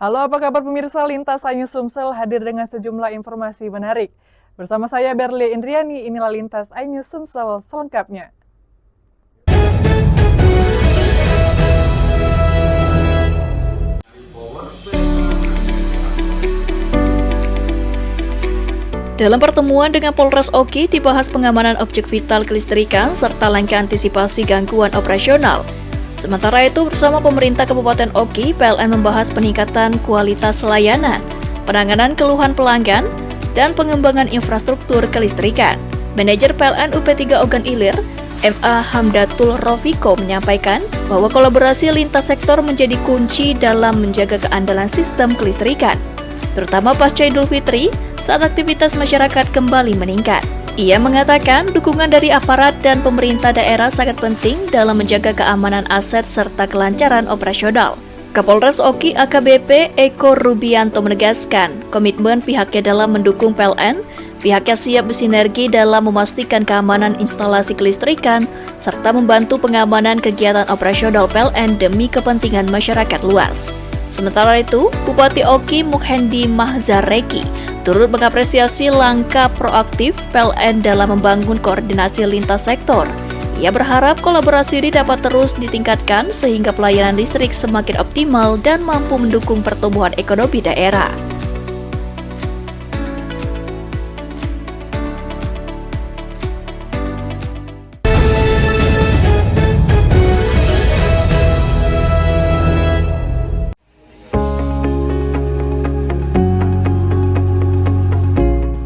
Halo, apa kabar pemirsa? Lintas Ainyu Sumsel hadir dengan sejumlah informasi menarik. Bersama saya Berli Indriani, inilah Lintas Ainyu Sumsel selengkapnya. Dalam pertemuan dengan Polres Oki dibahas pengamanan objek vital kelistrikan serta langkah antisipasi gangguan operasional. Sementara itu bersama pemerintah Kabupaten Oki, PLN membahas peningkatan kualitas layanan, penanganan keluhan pelanggan, dan pengembangan infrastruktur kelistrikan. Manajer PLN UP3 Ogan Ilir, MA Hamdatul Rofiko menyampaikan bahwa kolaborasi lintas sektor menjadi kunci dalam menjaga keandalan sistem kelistrikan, terutama pasca Idul Fitri saat aktivitas masyarakat kembali meningkat. Ia mengatakan dukungan dari aparat dan pemerintah daerah sangat penting dalam menjaga keamanan aset serta kelancaran operasional. Kapolres Oki AKBP Eko Rubianto menegaskan komitmen pihaknya dalam mendukung PLN. Pihaknya siap bersinergi dalam memastikan keamanan instalasi kelistrikan serta membantu pengamanan kegiatan operasional PLN demi kepentingan masyarakat luas. Sementara itu, Bupati Oki Mukhendi Mahzareki turut mengapresiasi langkah proaktif PLN dalam membangun koordinasi lintas sektor. Ia berharap kolaborasi ini dapat terus ditingkatkan sehingga pelayanan listrik semakin optimal dan mampu mendukung pertumbuhan ekonomi daerah.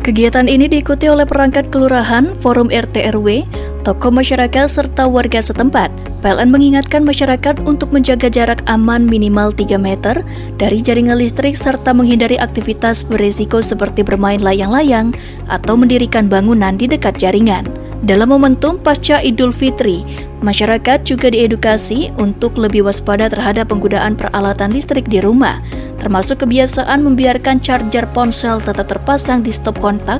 Kegiatan ini diikuti oleh perangkat kelurahan, forum RT RW, tokoh masyarakat, serta warga setempat. PLN mengingatkan masyarakat untuk menjaga jarak aman minimal 3 meter dari jaringan listrik serta menghindari aktivitas berisiko seperti bermain layang-layang atau mendirikan bangunan di dekat jaringan. Dalam momentum pasca Idul Fitri, masyarakat juga diedukasi untuk lebih waspada terhadap penggunaan peralatan listrik di rumah, termasuk kebiasaan membiarkan charger ponsel tetap terpasang di stop kontak,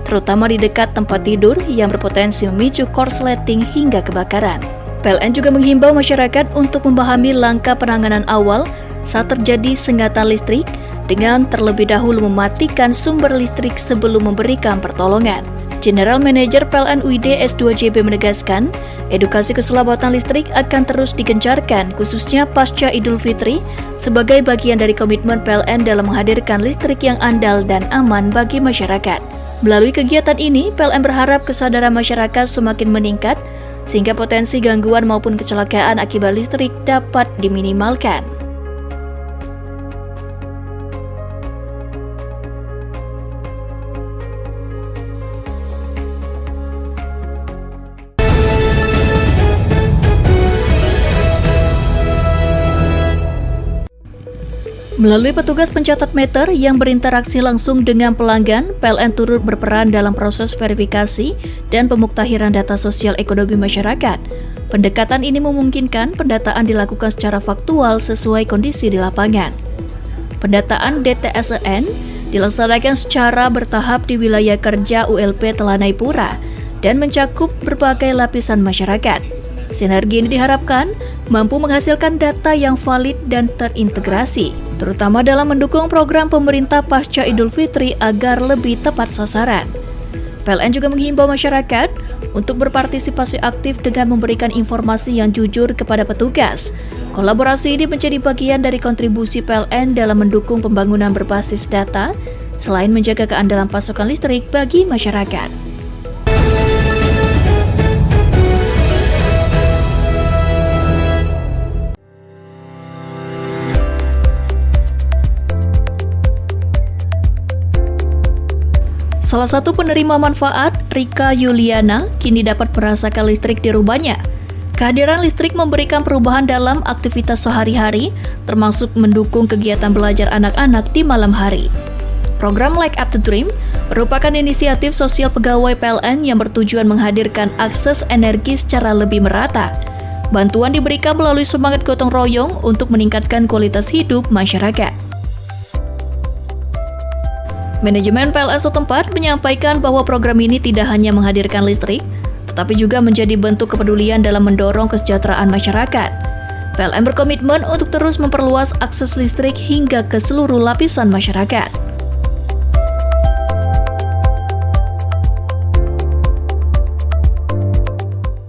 terutama di dekat tempat tidur yang berpotensi memicu korsleting hingga kebakaran. PLN juga menghimbau masyarakat untuk memahami langkah penanganan awal saat terjadi sengatan listrik dengan terlebih dahulu mematikan sumber listrik sebelum memberikan pertolongan. General Manager PLN UID S2JB menegaskan, edukasi keselamatan listrik akan terus digencarkan khususnya pasca Idul Fitri sebagai bagian dari komitmen PLN dalam menghadirkan listrik yang andal dan aman bagi masyarakat. Melalui kegiatan ini, PLN berharap kesadaran masyarakat semakin meningkat sehingga potensi gangguan maupun kecelakaan akibat listrik dapat diminimalkan. Melalui petugas pencatat meter yang berinteraksi langsung dengan pelanggan, PLN turut berperan dalam proses verifikasi dan pemuktahiran data sosial ekonomi masyarakat. Pendekatan ini memungkinkan pendataan dilakukan secara faktual sesuai kondisi di lapangan. Pendataan DTSEN dilaksanakan secara bertahap di wilayah kerja ULP Telanai Pura dan mencakup berbagai lapisan masyarakat. Sinergi ini diharapkan mampu menghasilkan data yang valid dan terintegrasi, terutama dalam mendukung program pemerintah pasca Idul Fitri agar lebih tepat sasaran. PLN juga menghimbau masyarakat untuk berpartisipasi aktif dengan memberikan informasi yang jujur kepada petugas. Kolaborasi ini menjadi bagian dari kontribusi PLN dalam mendukung pembangunan berbasis data, selain menjaga keandalan pasokan listrik bagi masyarakat. Salah satu penerima manfaat, Rika Yuliana, kini dapat merasakan listrik di rumahnya. Kehadiran listrik memberikan perubahan dalam aktivitas sehari-hari, termasuk mendukung kegiatan belajar anak-anak di malam hari. Program Light Up the Dream merupakan inisiatif sosial pegawai PLN yang bertujuan menghadirkan akses energi secara lebih merata. Bantuan diberikan melalui semangat gotong royong untuk meningkatkan kualitas hidup masyarakat. Manajemen PLN setempat menyampaikan bahwa program ini tidak hanya menghadirkan listrik, tetapi juga menjadi bentuk kepedulian dalam mendorong kesejahteraan masyarakat. PLN berkomitmen untuk terus memperluas akses listrik hingga ke seluruh lapisan masyarakat.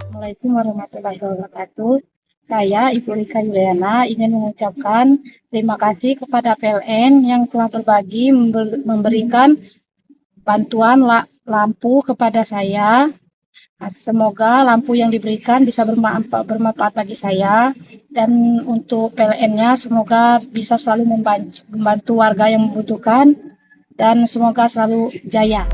Assalamualaikum warahmatullahi wabarakatuh. Saya, Ibu Rika Yuliana, ingin mengucapkan terima kasih kepada PLN yang telah berbagi memberikan bantuan lampu kepada saya. Semoga lampu yang diberikan bisa bermanfaat bagi saya, dan untuk PLN-nya semoga bisa selalu membantu warga yang membutuhkan, dan semoga selalu jaya.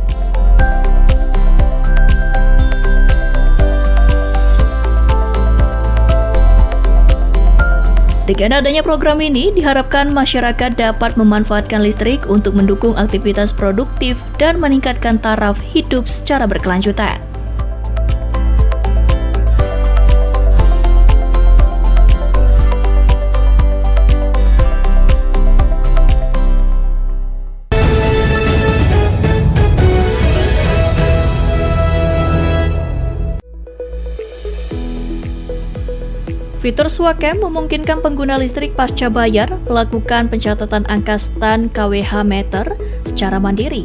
Dengan adanya program ini, diharapkan masyarakat dapat memanfaatkan listrik untuk mendukung aktivitas produktif dan meningkatkan taraf hidup secara berkelanjutan. Fitur Swacam memungkinkan pengguna listrik pasca bayar melakukan pencatatan angka stan kWh meter secara mandiri,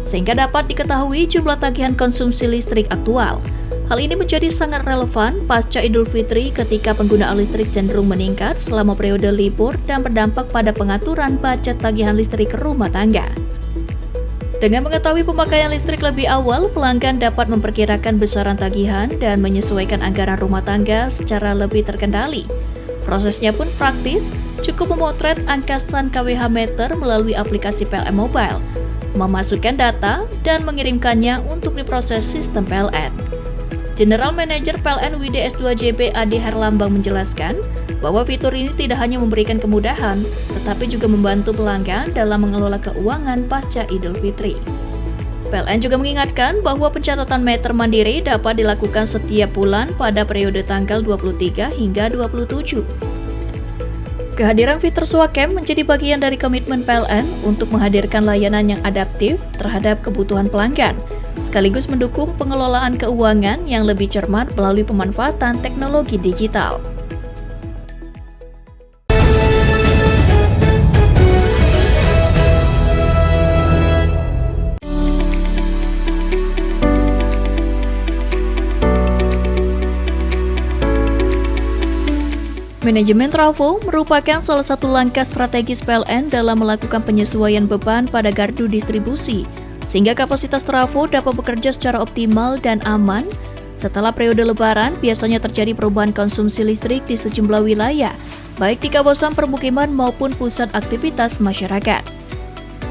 sehingga dapat diketahui jumlah tagihan konsumsi listrik aktual. Hal ini menjadi sangat relevan pasca Idul Fitri ketika penggunaan listrik cenderung meningkat selama periode libur dan berdampak pada pengaturan budget tagihan listrik rumah tangga. Dengan mengetahui pemakaian listrik lebih awal, pelanggan dapat memperkirakan besaran tagihan dan menyesuaikan anggaran rumah tangga secara lebih terkendali. Prosesnya pun praktis, cukup memotret angka stan kWh meter melalui aplikasi PLN Mobile, memasukkan data, dan mengirimkannya untuk diproses sistem PLN. General Manager PLN WDS2JB Ade Herlambang menjelaskan bahwa fitur ini tidak hanya memberikan kemudahan, tetapi juga membantu pelanggan dalam mengelola keuangan pasca Idul Fitri. PLN juga mengingatkan bahwa pencatatan meter mandiri dapat dilakukan setiap bulan pada periode tanggal 23 hingga 27. Kehadiran fitur Swacam menjadi bagian dari komitmen PLN untuk menghadirkan layanan yang adaptif terhadap kebutuhan pelanggan, sekaligus mendukung pengelolaan keuangan yang lebih cermat melalui pemanfaatan teknologi digital. Manajemen trafo merupakan salah satu langkah strategis PLN dalam melakukan penyesuaian beban pada gardu distribusi, sehingga kapasitas trafo dapat bekerja secara optimal dan aman. Setelah periode lebaran, biasanya terjadi perubahan konsumsi listrik di sejumlah wilayah, baik di kawasan permukiman maupun pusat aktivitas masyarakat.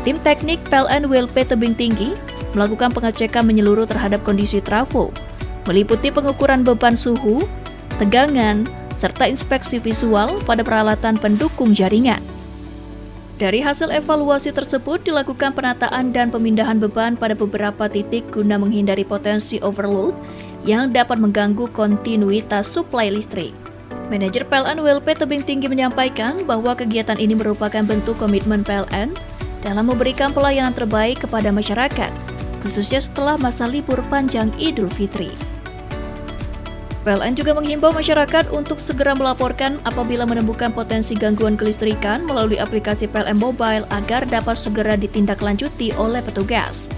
Tim teknik PLN WLP Tebing Tinggi melakukan pengecekan menyeluruh terhadap kondisi trafo, meliputi pengukuran beban suhu, tegangan, serta inspeksi visual pada peralatan pendukung jaringan. Dari hasil evaluasi tersebut dilakukan penataan dan pemindahan beban pada beberapa titik guna menghindari potensi overload yang dapat mengganggu kontinuitas suplai listrik. Manajer PLN WLP Tebing Tinggi menyampaikan bahwa kegiatan ini merupakan bentuk komitmen PLN dalam memberikan pelayanan terbaik kepada masyarakat, khususnya setelah masa libur panjang Idul Fitri. PLN juga menghimbau masyarakat untuk segera melaporkan apabila menemukan potensi gangguan kelistrikan melalui aplikasi PLN Mobile agar dapat segera ditindaklanjuti oleh petugas.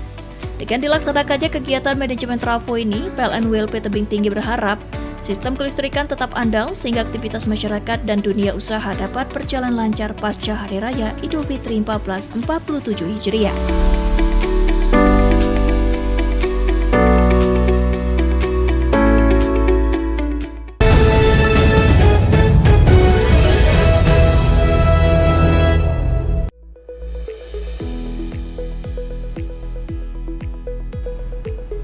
Dengan dilaksanakannya kegiatan manajemen trafo ini, PLN WLP Tebing Tinggi berharap sistem kelistrikan tetap andal sehingga aktivitas masyarakat dan dunia usaha dapat berjalan lancar pasca Hari Raya Idul Fitri 1447 Hijriah.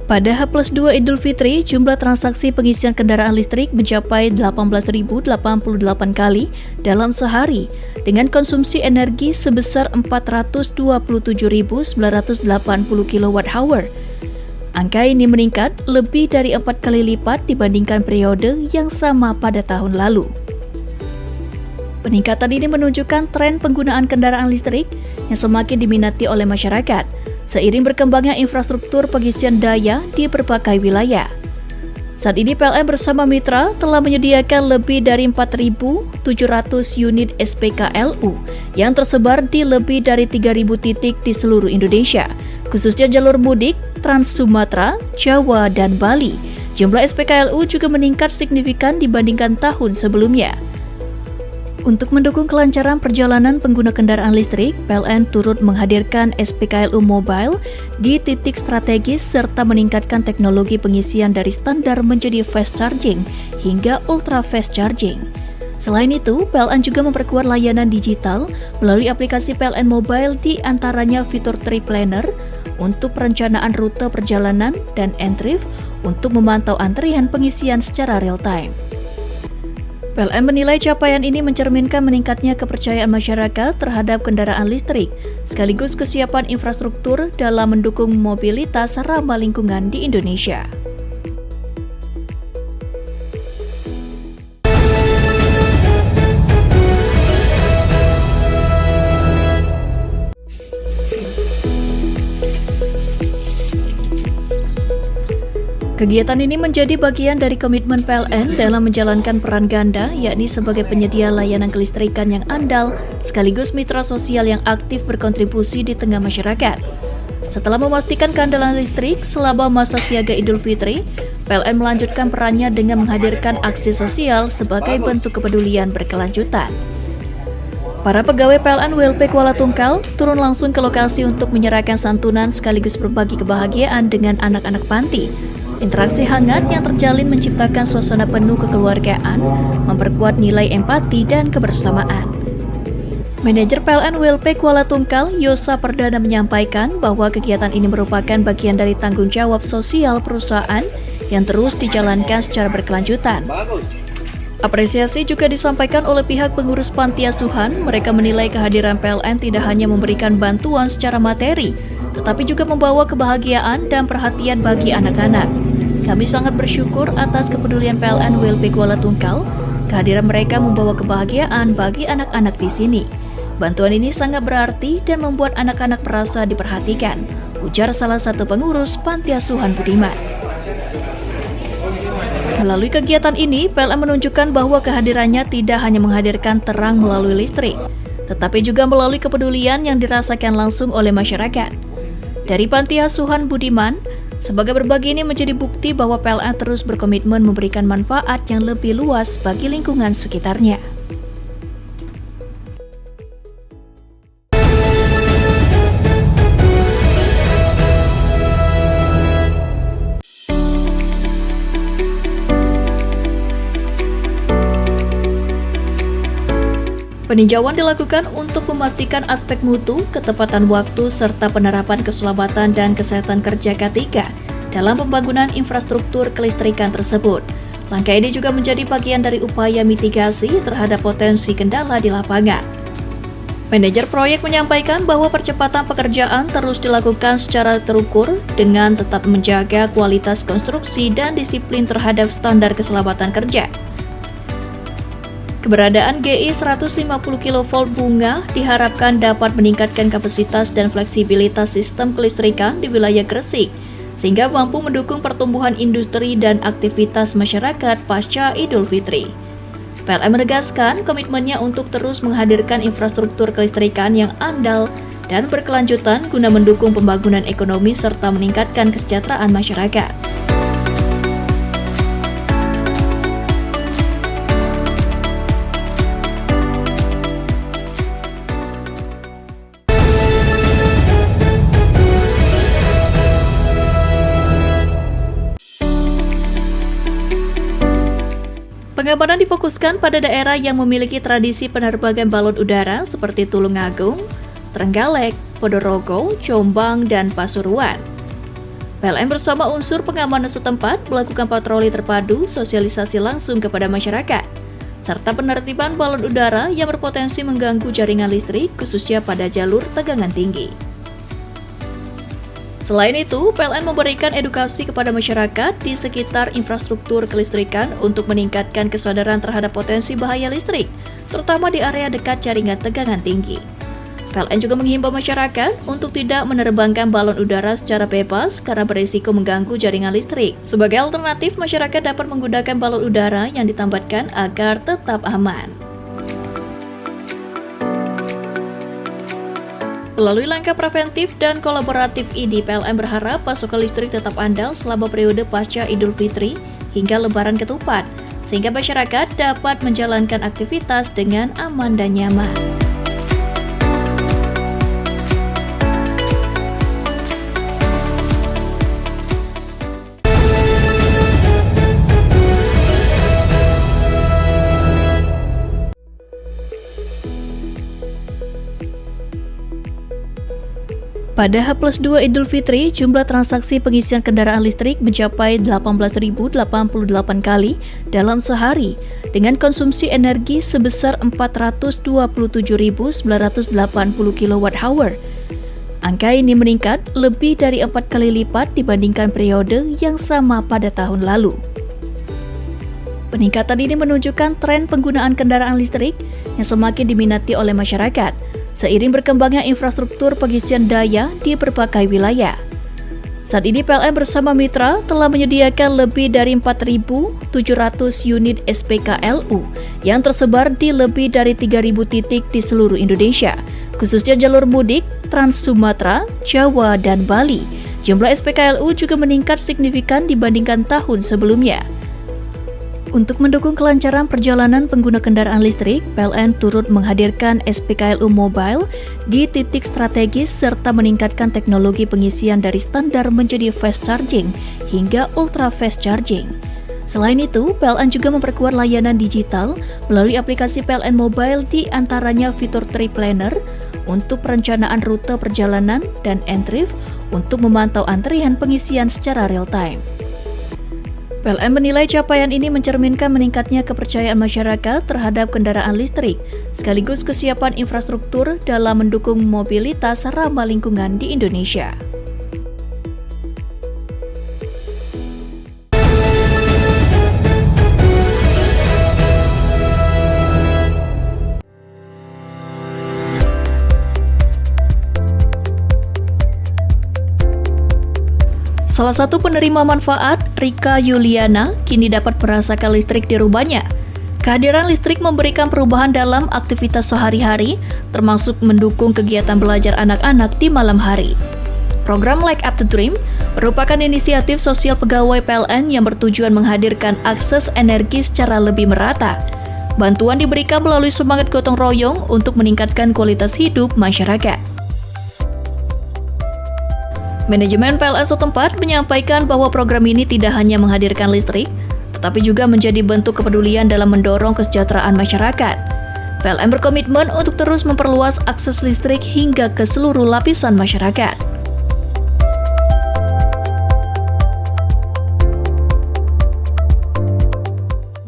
Pada H+2 Idul Fitri, jumlah transaksi pengisian kendaraan listrik mencapai 18.088 kali dalam sehari, dengan konsumsi energi sebesar 427.980 kWh. Angka ini meningkat lebih dari 4 kali lipat dibandingkan periode yang sama pada tahun lalu. Peningkatan ini menunjukkan tren penggunaan kendaraan listrik yang semakin diminati oleh masyarakat, seiring berkembangnya infrastruktur pengisian daya di berbagai wilayah. Saat ini PLN bersama mitra telah menyediakan lebih dari 4.700 unit SPKLU yang tersebar di lebih dari 3.000 titik di seluruh Indonesia, khususnya jalur mudik, Trans Sumatera, Jawa, dan Bali. Jumlah SPKLU juga meningkat signifikan dibandingkan tahun sebelumnya. Untuk mendukung kelancaran perjalanan pengguna kendaraan listrik, PLN turut menghadirkan SPKLU Mobile di titik strategis serta meningkatkan teknologi pengisian dari standar menjadi fast charging hingga ultra fast charging. Selain itu, PLN juga memperkuat layanan digital melalui aplikasi PLN Mobile, di antaranya fitur Trip Planner untuk perencanaan rute perjalanan dan Entrif untuk memantau antrian pengisian secara real-time. PLN menilai capaian ini mencerminkan meningkatnya kepercayaan masyarakat terhadap kendaraan listrik, sekaligus kesiapan infrastruktur dalam mendukung mobilitas ramah lingkungan di Indonesia. Kegiatan ini menjadi bagian dari komitmen PLN dalam menjalankan peran ganda, yakni sebagai penyedia layanan kelistrikan yang andal, sekaligus mitra sosial yang aktif berkontribusi di tengah masyarakat. Setelah memastikan keandalan listrik selama masa siaga Idul Fitri, PLN melanjutkan perannya dengan menghadirkan aksi sosial sebagai bentuk kepedulian berkelanjutan. Para pegawai PLN WLP Kuala Tungkal turun langsung ke lokasi untuk menyerahkan santunan sekaligus berbagi kebahagiaan dengan anak-anak panti. Interaksi hangat yang terjalin menciptakan suasana penuh kekeluargaan, memperkuat nilai empati dan kebersamaan. Manajer PLN WLP Kuala Tungkal, Yosa Perdana, menyampaikan bahwa kegiatan ini merupakan bagian dari tanggung jawab sosial perusahaan yang terus dijalankan secara berkelanjutan. Apresiasi juga disampaikan oleh pihak pengurus panti asuhan. Mereka menilai kehadiran PLN tidak hanya memberikan bantuan secara materi, tetapi juga membawa kebahagiaan dan perhatian bagi anak-anak. Kami sangat bersyukur atas kepedulian PLN WLP Kuala Tungkal. Kehadiran mereka membawa kebahagiaan bagi anak-anak di sini. Bantuan ini sangat berarti dan membuat anak-anak merasa diperhatikan, ujar salah satu pengurus Panti Asuhan Budiman. Melalui kegiatan ini, PLN menunjukkan bahwa kehadirannya tidak hanya menghadirkan terang melalui listrik, tetapi juga melalui kepedulian yang dirasakan langsung oleh masyarakat. Dari Panti Asuhan Budiman, sebagai berbagi ini menjadi bukti bahwa PLN terus berkomitmen memberikan manfaat yang lebih luas bagi lingkungan sekitarnya. Peninjauan dilakukan untuk memastikan aspek mutu, ketepatan waktu, serta penerapan keselamatan dan kesehatan kerja K3 dalam pembangunan infrastruktur kelistrikan tersebut. Langkah ini juga menjadi bagian dari upaya mitigasi terhadap potensi kendala di lapangan. Manajer proyek menyampaikan bahwa percepatan pekerjaan terus dilakukan secara terukur dengan tetap menjaga kualitas konstruksi dan disiplin terhadap standar keselamatan kerja. Keberadaan GI 150 kV bunga diharapkan dapat meningkatkan kapasitas dan fleksibilitas sistem kelistrikan di wilayah Gresik, sehingga mampu mendukung pertumbuhan industri dan aktivitas masyarakat pasca Idul Fitri. PLN menegaskan komitmennya untuk terus menghadirkan infrastruktur kelistrikan yang andal dan berkelanjutan guna mendukung pembangunan ekonomi serta meningkatkan kesejahteraan masyarakat. Pengamanan difokuskan pada daerah yang memiliki tradisi penerbangan balon udara seperti Tulungagung, Trenggalek, Ponorogo, Jombang, dan Pasuruan. PLN bersama unsur pengamanan setempat melakukan patroli terpadu, sosialisasi langsung kepada masyarakat, serta penertiban balon udara yang berpotensi mengganggu jaringan listrik, khususnya pada jalur tegangan tinggi. Selain itu, PLN memberikan edukasi kepada masyarakat di sekitar infrastruktur kelistrikan untuk meningkatkan kesadaran terhadap potensi bahaya listrik, terutama di area dekat jaringan tegangan tinggi. PLN juga menghimbau masyarakat untuk tidak menerbangkan balon udara secara bebas karena berisiko mengganggu jaringan listrik. Sebagai alternatif, masyarakat dapat menggunakan balon udara yang ditambatkan agar tetap aman. Melalui langkah preventif dan kolaboratif ini, PLN berharap pasokan listrik tetap andal selama periode pasca Idul Fitri hingga Lebaran Ketupat, sehingga masyarakat dapat menjalankan aktivitas dengan aman dan nyaman. Pada H+2 Idul Fitri, jumlah transaksi pengisian kendaraan listrik mencapai 18.088 kali dalam sehari, dengan konsumsi energi sebesar 427.980 kWh. Angka ini meningkat lebih dari 4 kali lipat dibandingkan periode yang sama pada tahun lalu. Peningkatan ini menunjukkan tren penggunaan kendaraan listrik yang semakin diminati oleh masyarakat, seiring berkembangnya infrastruktur pengisian daya di berbagai wilayah. Saat ini PLN bersama mitra telah menyediakan lebih dari 4.700 unit SPKLU yang tersebar di lebih dari 3.000 titik di seluruh Indonesia, khususnya jalur mudik Trans Sumatera, Jawa, dan Bali. Jumlah SPKLU juga meningkat signifikan dibandingkan tahun sebelumnya. Untuk mendukung kelancaran perjalanan pengguna kendaraan listrik, PLN turut menghadirkan SPKLU Mobile di titik strategis serta meningkatkan teknologi pengisian dari standar menjadi fast charging hingga ultra fast charging. Selain itu, PLN juga memperkuat layanan digital melalui aplikasi PLN Mobile, di antaranya fitur Trip Planner untuk perencanaan rute perjalanan dan Entrif untuk memantau antrian pengisian secara real-time. PLN menilai capaian ini mencerminkan meningkatnya kepercayaan masyarakat terhadap kendaraan listrik, sekaligus kesiapan infrastruktur dalam mendukung mobilitas ramah lingkungan di Indonesia. Salah satu penerima manfaat, Rika Yuliana, kini dapat merasakan listrik di rumahnya. Kehadiran listrik memberikan perubahan dalam aktivitas sehari-hari, termasuk mendukung kegiatan belajar anak-anak di malam hari. Program Light Up the Dream merupakan inisiatif sosial pegawai PLN yang bertujuan menghadirkan akses energi secara lebih merata. Bantuan diberikan melalui semangat gotong royong untuk meningkatkan kualitas hidup masyarakat. Manajemen PLN setempat menyampaikan bahwa program ini tidak hanya menghadirkan listrik, tetapi juga menjadi bentuk kepedulian dalam mendorong kesejahteraan masyarakat. PLN berkomitmen untuk terus memperluas akses listrik hingga ke seluruh lapisan masyarakat.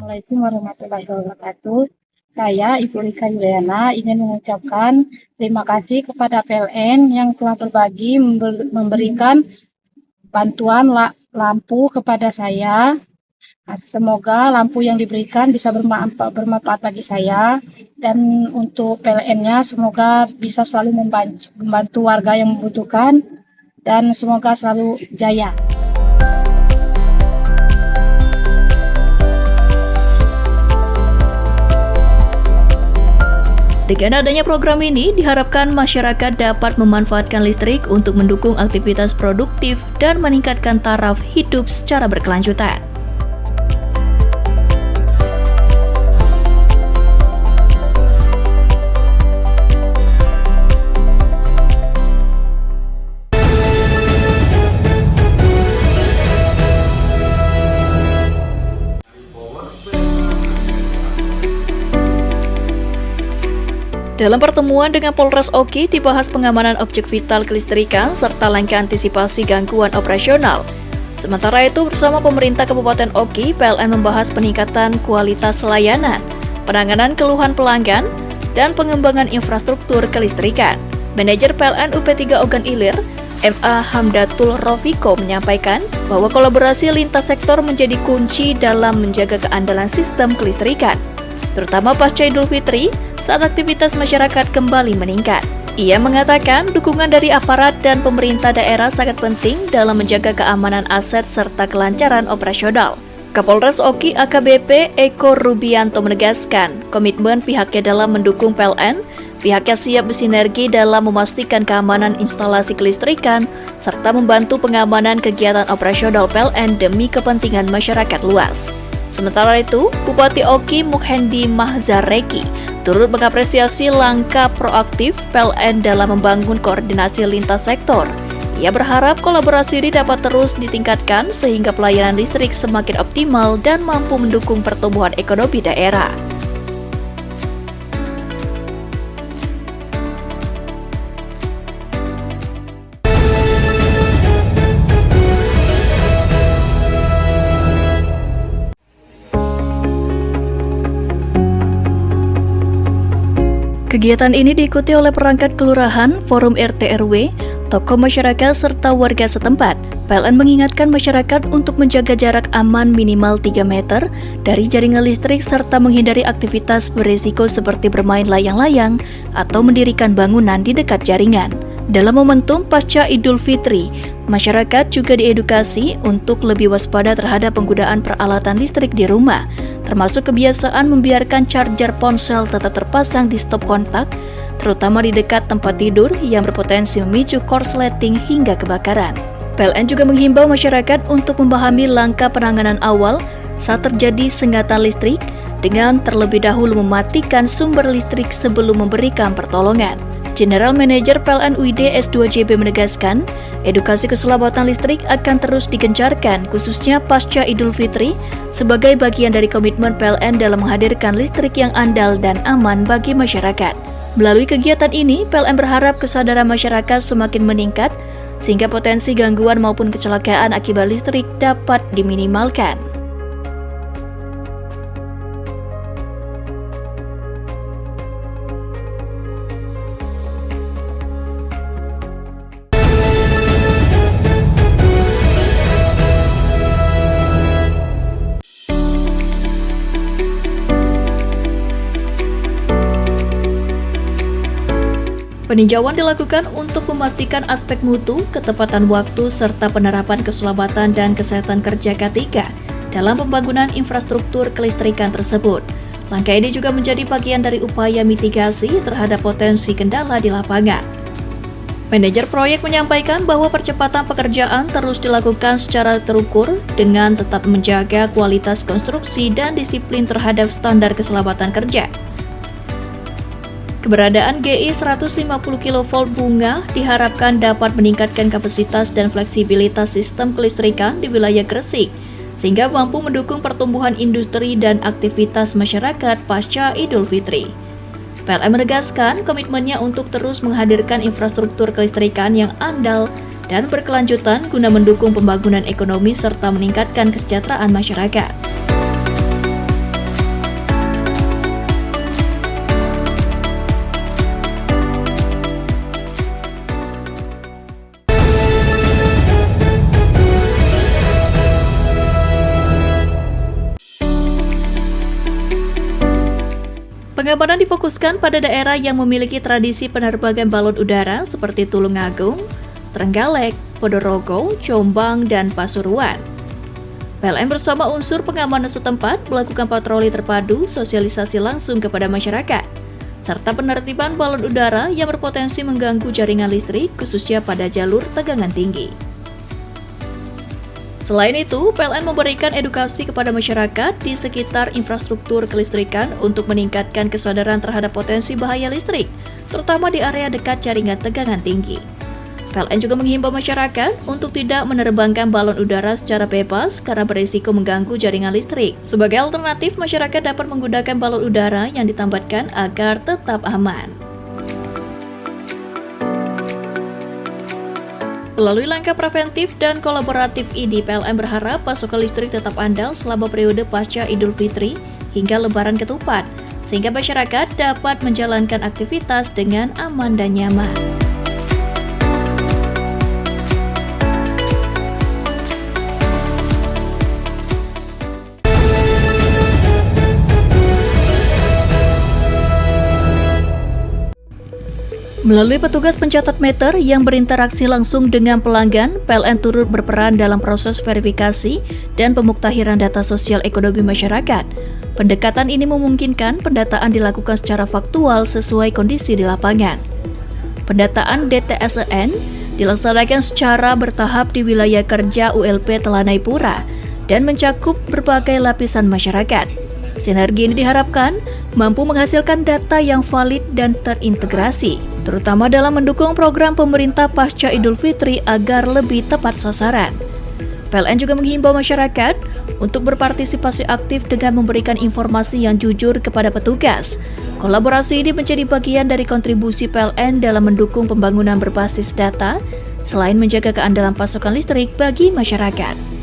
Assalamualaikum warahmatullahi wabarakatuh. Saya, Ibu Rika Yuliana, ingin mengucapkan terima kasih kepada PLN yang telah berbagi memberikan bantuan lampu kepada saya. Semoga lampu yang diberikan bisa bermanfaat bagi saya, dan untuk PLN-nya semoga bisa selalu membantu warga yang membutuhkan, dan semoga selalu jaya. Dengan adanya program ini, diharapkan masyarakat dapat memanfaatkan listrik untuk mendukung aktivitas produktif dan meningkatkan taraf hidup secara berkelanjutan. Dalam pertemuan dengan Polres Oki dibahas pengamanan objek vital kelistrikan serta langkah antisipasi gangguan operasional. Sementara itu, bersama pemerintah Kabupaten Oki, PLN membahas peningkatan kualitas layanan, penanganan keluhan pelanggan, dan pengembangan infrastruktur kelistrikan. Manajer PLN UP3 Ogan Ilir, MA Hamdatul Rofiko, menyampaikan bahwa kolaborasi lintas sektor menjadi kunci dalam menjaga keandalan sistem kelistrikan, terutama pasca Idul Fitri saat aktivitas masyarakat kembali meningkat. Ia mengatakan dukungan dari aparat dan pemerintah daerah sangat penting dalam menjaga keamanan aset serta kelancaran operasional. Kapolres Oki AKBP Eko Rubianto menegaskan komitmen pihaknya dalam mendukung PLN. Pihaknya siap bersinergi dalam memastikan keamanan instalasi kelistrikan serta membantu pengamanan kegiatan operasional PLN demi kepentingan masyarakat luas. Sementara itu, Bupati Oki Mukhendi Mahzareki turut mengapresiasi langkah proaktif PLN dalam membangun koordinasi lintas sektor. Ia berharap kolaborasi ini dapat terus ditingkatkan sehingga pelayanan listrik semakin optimal dan mampu mendukung pertumbuhan ekonomi daerah. Kegiatan ini diikuti oleh perangkat kelurahan, forum RT RW, tokoh masyarakat, serta warga setempat. PLN mengingatkan masyarakat untuk menjaga jarak aman minimal 3 meter dari jaringan listrik serta menghindari aktivitas berisiko seperti bermain layang-layang atau mendirikan bangunan di dekat jaringan. Dalam momentum pasca Idul Fitri, masyarakat juga diedukasi untuk lebih waspada terhadap penggunaan peralatan listrik di rumah, termasuk kebiasaan membiarkan charger ponsel tetap terpasang di stop kontak, terutama di dekat tempat tidur yang berpotensi memicu korsleting hingga kebakaran. PLN juga menghimbau masyarakat untuk memahami langkah penanganan awal saat terjadi sengatan listrik dengan terlebih dahulu mematikan sumber listrik sebelum memberikan pertolongan. General Manager PLN UID S2JB menegaskan, edukasi keselamatan listrik akan terus digencarkan khususnya pasca Idul Fitri sebagai bagian dari komitmen PLN dalam menghadirkan listrik yang andal dan aman bagi masyarakat. Melalui kegiatan ini, PLN berharap kesadaran masyarakat semakin meningkat sehingga potensi gangguan maupun kecelakaan akibat listrik dapat diminimalkan. Peninjauan dilakukan untuk memastikan aspek mutu, ketepatan waktu, serta penerapan keselamatan dan kesehatan kerja K3 dalam pembangunan infrastruktur kelistrikan tersebut. Langkah ini juga menjadi bagian dari upaya mitigasi terhadap potensi kendala di lapangan. Manajer proyek menyampaikan bahwa percepatan pekerjaan terus dilakukan secara terukur dengan tetap menjaga kualitas konstruksi dan disiplin terhadap standar keselamatan kerja. Keberadaan GI 150 kV bunga diharapkan dapat meningkatkan kapasitas dan fleksibilitas sistem kelistrikan di wilayah Gresik, sehingga mampu mendukung pertumbuhan industri dan aktivitas masyarakat pasca Idul Fitri. PLN menegaskan komitmennya untuk terus menghadirkan infrastruktur kelistrikan yang andal dan berkelanjutan guna mendukung pembangunan ekonomi serta meningkatkan kesejahteraan masyarakat. Pengamanan difokuskan pada daerah yang memiliki tradisi penerbangan balon udara seperti Tulungagung, Trenggalek, Ponorogo, Jombang, dan Pasuruan. PLN bersama unsur pengamanan setempat melakukan patroli terpadu, sosialisasi langsung kepada masyarakat, serta penertiban balon udara yang berpotensi mengganggu jaringan listrik khususnya pada jalur tegangan tinggi. Selain itu, PLN memberikan edukasi kepada masyarakat di sekitar infrastruktur kelistrikan untuk meningkatkan kesadaran terhadap potensi bahaya listrik, terutama di area dekat jaringan tegangan tinggi. PLN juga menghimbau masyarakat untuk tidak menerbangkan balon udara secara bebas karena berisiko mengganggu jaringan listrik. Sebagai alternatif, masyarakat dapat menggunakan balon udara yang ditambatkan agar tetap aman. Melalui langkah preventif dan kolaboratif ini, PLN berharap pasokan listrik tetap andal selama periode pasca Idul Fitri hingga Lebaran Ketupat, sehingga masyarakat dapat menjalankan aktivitas dengan aman dan nyaman. Melalui petugas pencatat meter yang berinteraksi langsung dengan pelanggan, PLN turut berperan dalam proses verifikasi dan pemuktahiran data sosial ekonomi masyarakat. Pendekatan ini memungkinkan pendataan dilakukan secara faktual sesuai kondisi di lapangan. Pendataan DTSEN dilaksanakan secara bertahap di wilayah kerja ULP Telanai Pura dan mencakup berbagai lapisan masyarakat. Sinergi ini diharapkan mampu menghasilkan data yang valid dan terintegrasi, terutama dalam mendukung program pemerintah pasca Idul Fitri agar lebih tepat sasaran. PLN juga menghimbau masyarakat untuk berpartisipasi aktif dengan memberikan informasi yang jujur kepada petugas. Kolaborasi ini menjadi bagian dari kontribusi PLN dalam mendukung pembangunan berbasis data, selain menjaga keandalan pasokan listrik bagi masyarakat.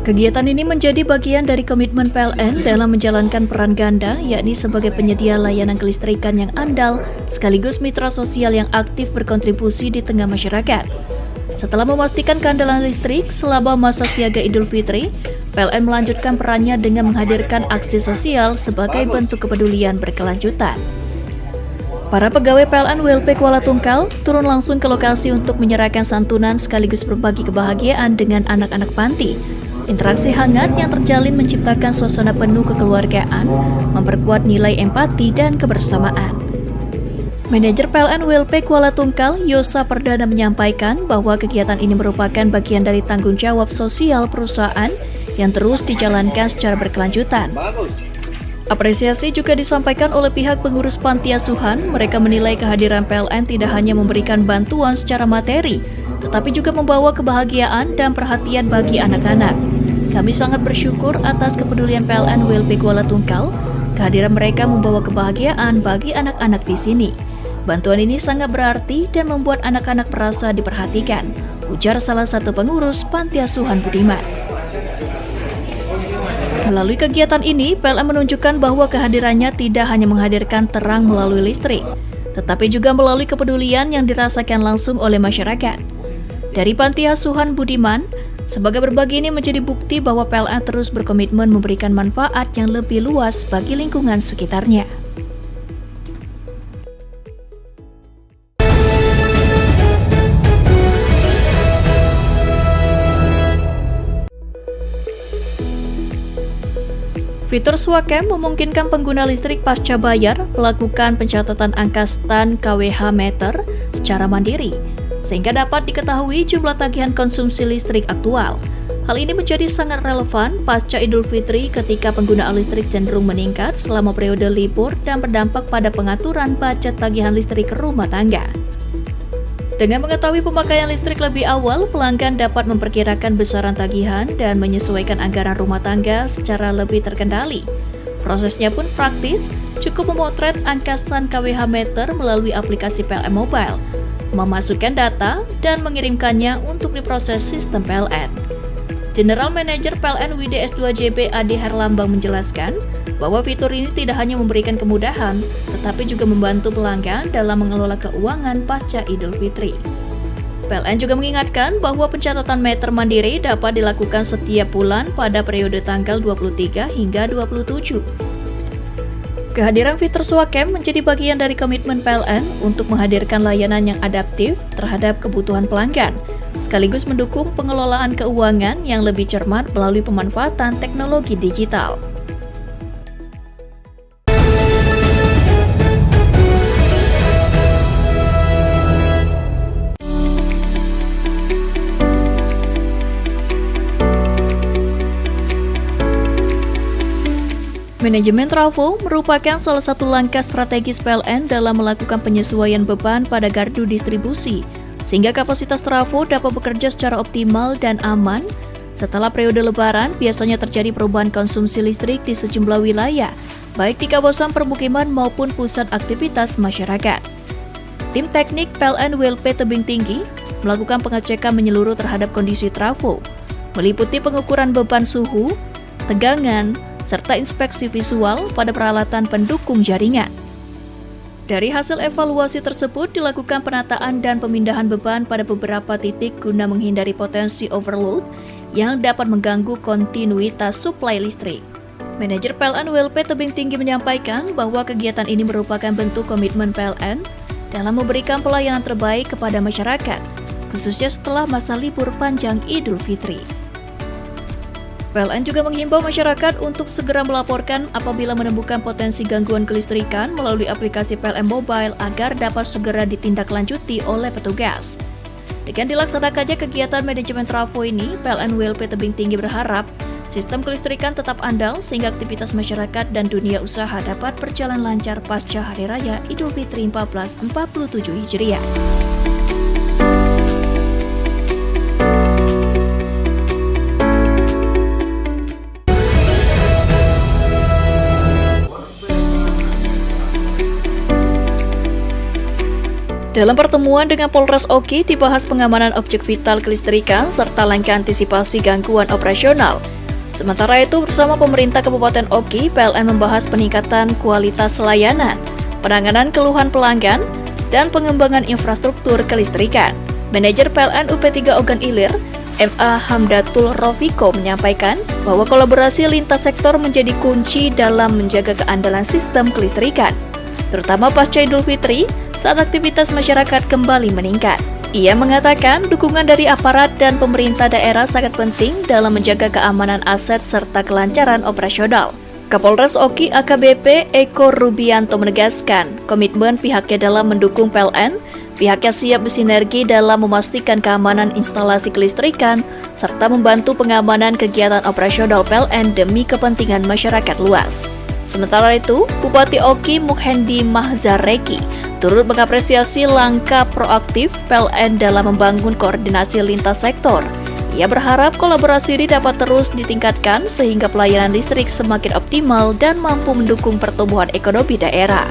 Kegiatan ini menjadi bagian dari komitmen PLN dalam menjalankan peran ganda, yakni sebagai penyedia layanan kelistrikan yang andal, sekaligus mitra sosial yang aktif berkontribusi di tengah masyarakat. Setelah memastikan keandalan listrik selama masa siaga Idul Fitri, PLN melanjutkan perannya dengan menghadirkan aksi sosial sebagai bentuk kepedulian berkelanjutan. Para pegawai PLN WLP Kuala Tungkal turun langsung ke lokasi untuk menyerahkan santunan sekaligus berbagi kebahagiaan dengan anak-anak panti. Interaksi hangat yang terjalin menciptakan suasana penuh kekeluargaan, memperkuat nilai empati dan kebersamaan. Manajer PLN WLP Kuala Tungkal, Yosa Perdana menyampaikan bahwa kegiatan ini merupakan bagian dari tanggung jawab sosial perusahaan yang terus dijalankan secara berkelanjutan. Apresiasi juga disampaikan oleh pihak pengurus panti asuhan. Mereka menilai kehadiran PLN tidak hanya memberikan bantuan secara materi, tetapi juga membawa kebahagiaan dan perhatian bagi anak-anak. Kami sangat bersyukur atas kepedulian PLN WLP Kuala Tungkal. Kehadiran mereka membawa kebahagiaan bagi anak-anak di sini. Bantuan ini sangat berarti dan membuat anak-anak merasa diperhatikan, ujar salah satu pengurus Panti Asuhan Budiman. Melalui kegiatan ini, PLN menunjukkan bahwa kehadirannya tidak hanya menghadirkan terang melalui listrik, tetapi juga melalui kepedulian yang dirasakan langsung oleh masyarakat. Dari Panti Asuhan Budiman, sebagai berbagi ini menjadi bukti bahwa PLN terus berkomitmen memberikan manfaat yang lebih luas bagi lingkungan sekitarnya. Fitur Swacam memungkinkan pengguna listrik pasca bayar melakukan pencatatan angka stan kWh meter secara mandiri, sehingga dapat diketahui jumlah tagihan konsumsi listrik aktual. Hal ini menjadi sangat relevan pasca Idul Fitri ketika penggunaan listrik cenderung meningkat selama periode libur dan berdampak pada pengaturan budget tagihan listrik rumah tangga. Dengan mengetahui pemakaian listrik lebih awal, pelanggan dapat memperkirakan besaran tagihan dan menyesuaikan anggaran rumah tangga secara lebih terkendali. Prosesnya pun praktis, cukup memotret angka stan kWh meter melalui aplikasi PLN Mobile, memasukkan data, dan mengirimkannya untuk diproses sistem PLN. General Manager PLN WDS2JB Adi Herlambang menjelaskan bahwa fitur ini tidak hanya memberikan kemudahan, tetapi juga membantu pelanggan dalam mengelola keuangan pasca Idul Fitri. PLN juga mengingatkan bahwa pencatatan meter mandiri dapat dilakukan setiap bulan pada periode tanggal 23 hingga 27. Kehadiran fitur Swacam menjadi bagian dari komitmen PLN untuk menghadirkan layanan yang adaptif terhadap kebutuhan pelanggan, sekaligus mendukung pengelolaan keuangan yang lebih cermat melalui pemanfaatan teknologi digital. Manajemen trafo merupakan salah satu langkah strategis PLN dalam melakukan penyesuaian beban pada gardu distribusi, sehingga kapasitas trafo dapat bekerja secara optimal dan aman. Setelah periode lebaran, biasanya terjadi perubahan konsumsi listrik di sejumlah wilayah, baik di kawasan permukiman maupun pusat aktivitas masyarakat. Tim teknik PLN WLP Tebing Tinggi melakukan pengecekan menyeluruh terhadap kondisi trafo, meliputi pengukuran beban suhu, tegangan, serta inspeksi visual pada peralatan pendukung jaringan. Dari hasil evaluasi tersebut dilakukan penataan dan pemindahan beban pada beberapa titik guna menghindari potensi overload yang dapat mengganggu kontinuitas suplai listrik. Manajer PLN ULP Tebing Tinggi menyampaikan bahwa kegiatan ini merupakan bentuk komitmen PLN dalam memberikan pelayanan terbaik kepada masyarakat, khususnya setelah masa libur panjang Idul Fitri. PLN juga menghimbau masyarakat untuk segera melaporkan apabila menemukan potensi gangguan kelistrikan melalui aplikasi PLN Mobile agar dapat segera ditindaklanjuti oleh petugas. Dengan dilaksanakannya kegiatan manajemen trafo ini, PLN ULP Tebing Tinggi berharap sistem kelistrikan tetap andal sehingga aktivitas masyarakat dan dunia usaha dapat berjalan lancar pasca Hari Raya Idul Fitri 1447 Hijriah. Dalam pertemuan dengan Polres Oki dibahas pengamanan objek vital kelistrikan serta langkah antisipasi gangguan operasional. Sementara itu bersama pemerintah Kabupaten Oki, PLN membahas peningkatan kualitas layanan, penanganan keluhan pelanggan, dan pengembangan infrastruktur kelistrikan. Manajer PLN UP3 Ogan Ilir, MA Hamdatul Rofiko menyampaikan bahwa kolaborasi lintas sektor menjadi kunci dalam menjaga keandalan sistem kelistrikan, terutama pasca Idul Fitri saat aktivitas masyarakat kembali meningkat. Ia mengatakan dukungan dari aparat dan pemerintah daerah sangat penting dalam menjaga keamanan aset serta kelancaran operasional. Kapolres Oki AKBP Eko Rubianto menegaskan komitmen pihaknya dalam mendukung PLN, pihaknya siap bersinergi dalam memastikan keamanan instalasi kelistrikan serta membantu pengamanan kegiatan operasional PLN demi kepentingan masyarakat luas. Sementara itu, Bupati Oki Mukhendi Mahzareki turut mengapresiasi langkah proaktif PLN dalam membangun koordinasi lintas sektor. Ia berharap kolaborasi ini dapat terus ditingkatkan sehingga pelayanan listrik semakin optimal dan mampu mendukung pertumbuhan ekonomi daerah.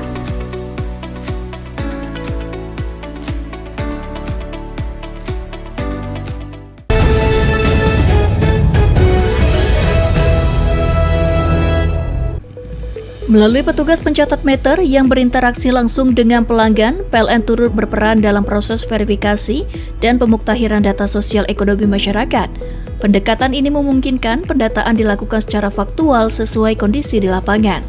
Melalui petugas pencatat meter yang berinteraksi langsung dengan pelanggan, PLN turut berperan dalam proses verifikasi dan pemuktahiran data sosial ekonomi masyarakat. Pendekatan ini memungkinkan pendataan dilakukan secara faktual sesuai kondisi di lapangan.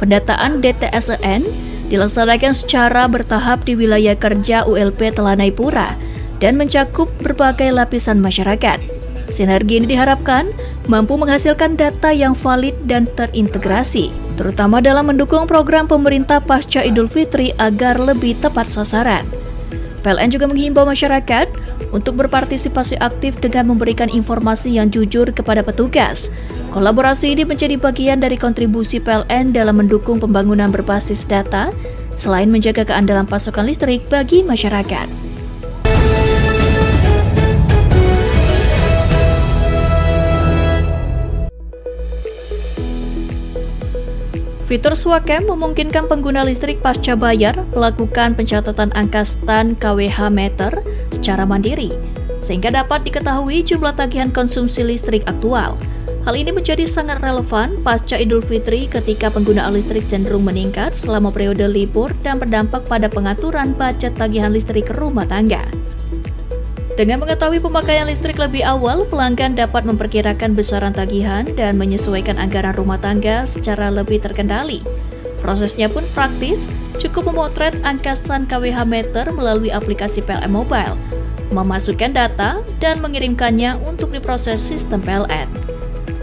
Pendataan DTSEN dilaksanakan secara bertahap di wilayah kerja ULP Telanai Pura dan mencakup berbagai lapisan masyarakat. Sinergi ini diharapkan mampu menghasilkan data yang valid dan terintegrasi, terutama dalam mendukung program pemerintah pasca Idul Fitri agar lebih tepat sasaran. PLN juga menghimbau masyarakat untuk berpartisipasi aktif dengan memberikan informasi yang jujur kepada petugas. Kolaborasi ini menjadi bagian dari kontribusi PLN dalam mendukung pembangunan berbasis data, selain menjaga keandalan pasokan listrik bagi masyarakat. Fitur Swacam memungkinkan pengguna listrik pasca bayar melakukan pencatatan angka stan KWH meter secara mandiri, sehingga dapat diketahui jumlah tagihan konsumsi listrik aktual. Hal ini menjadi sangat relevan pasca Idul Fitri ketika penggunaan listrik cenderung meningkat selama periode libur dan berdampak pada pengaturan budget tagihan listrik rumah tangga. Dengan mengetahui pemakaian listrik lebih awal, pelanggan dapat memperkirakan besaran tagihan dan menyesuaikan anggaran rumah tangga secara lebih terkendali. Prosesnya pun praktis, cukup memotret angka stan KWH meter melalui aplikasi PLN Mobile, memasukkan data, dan mengirimkannya untuk diproses sistem PLN.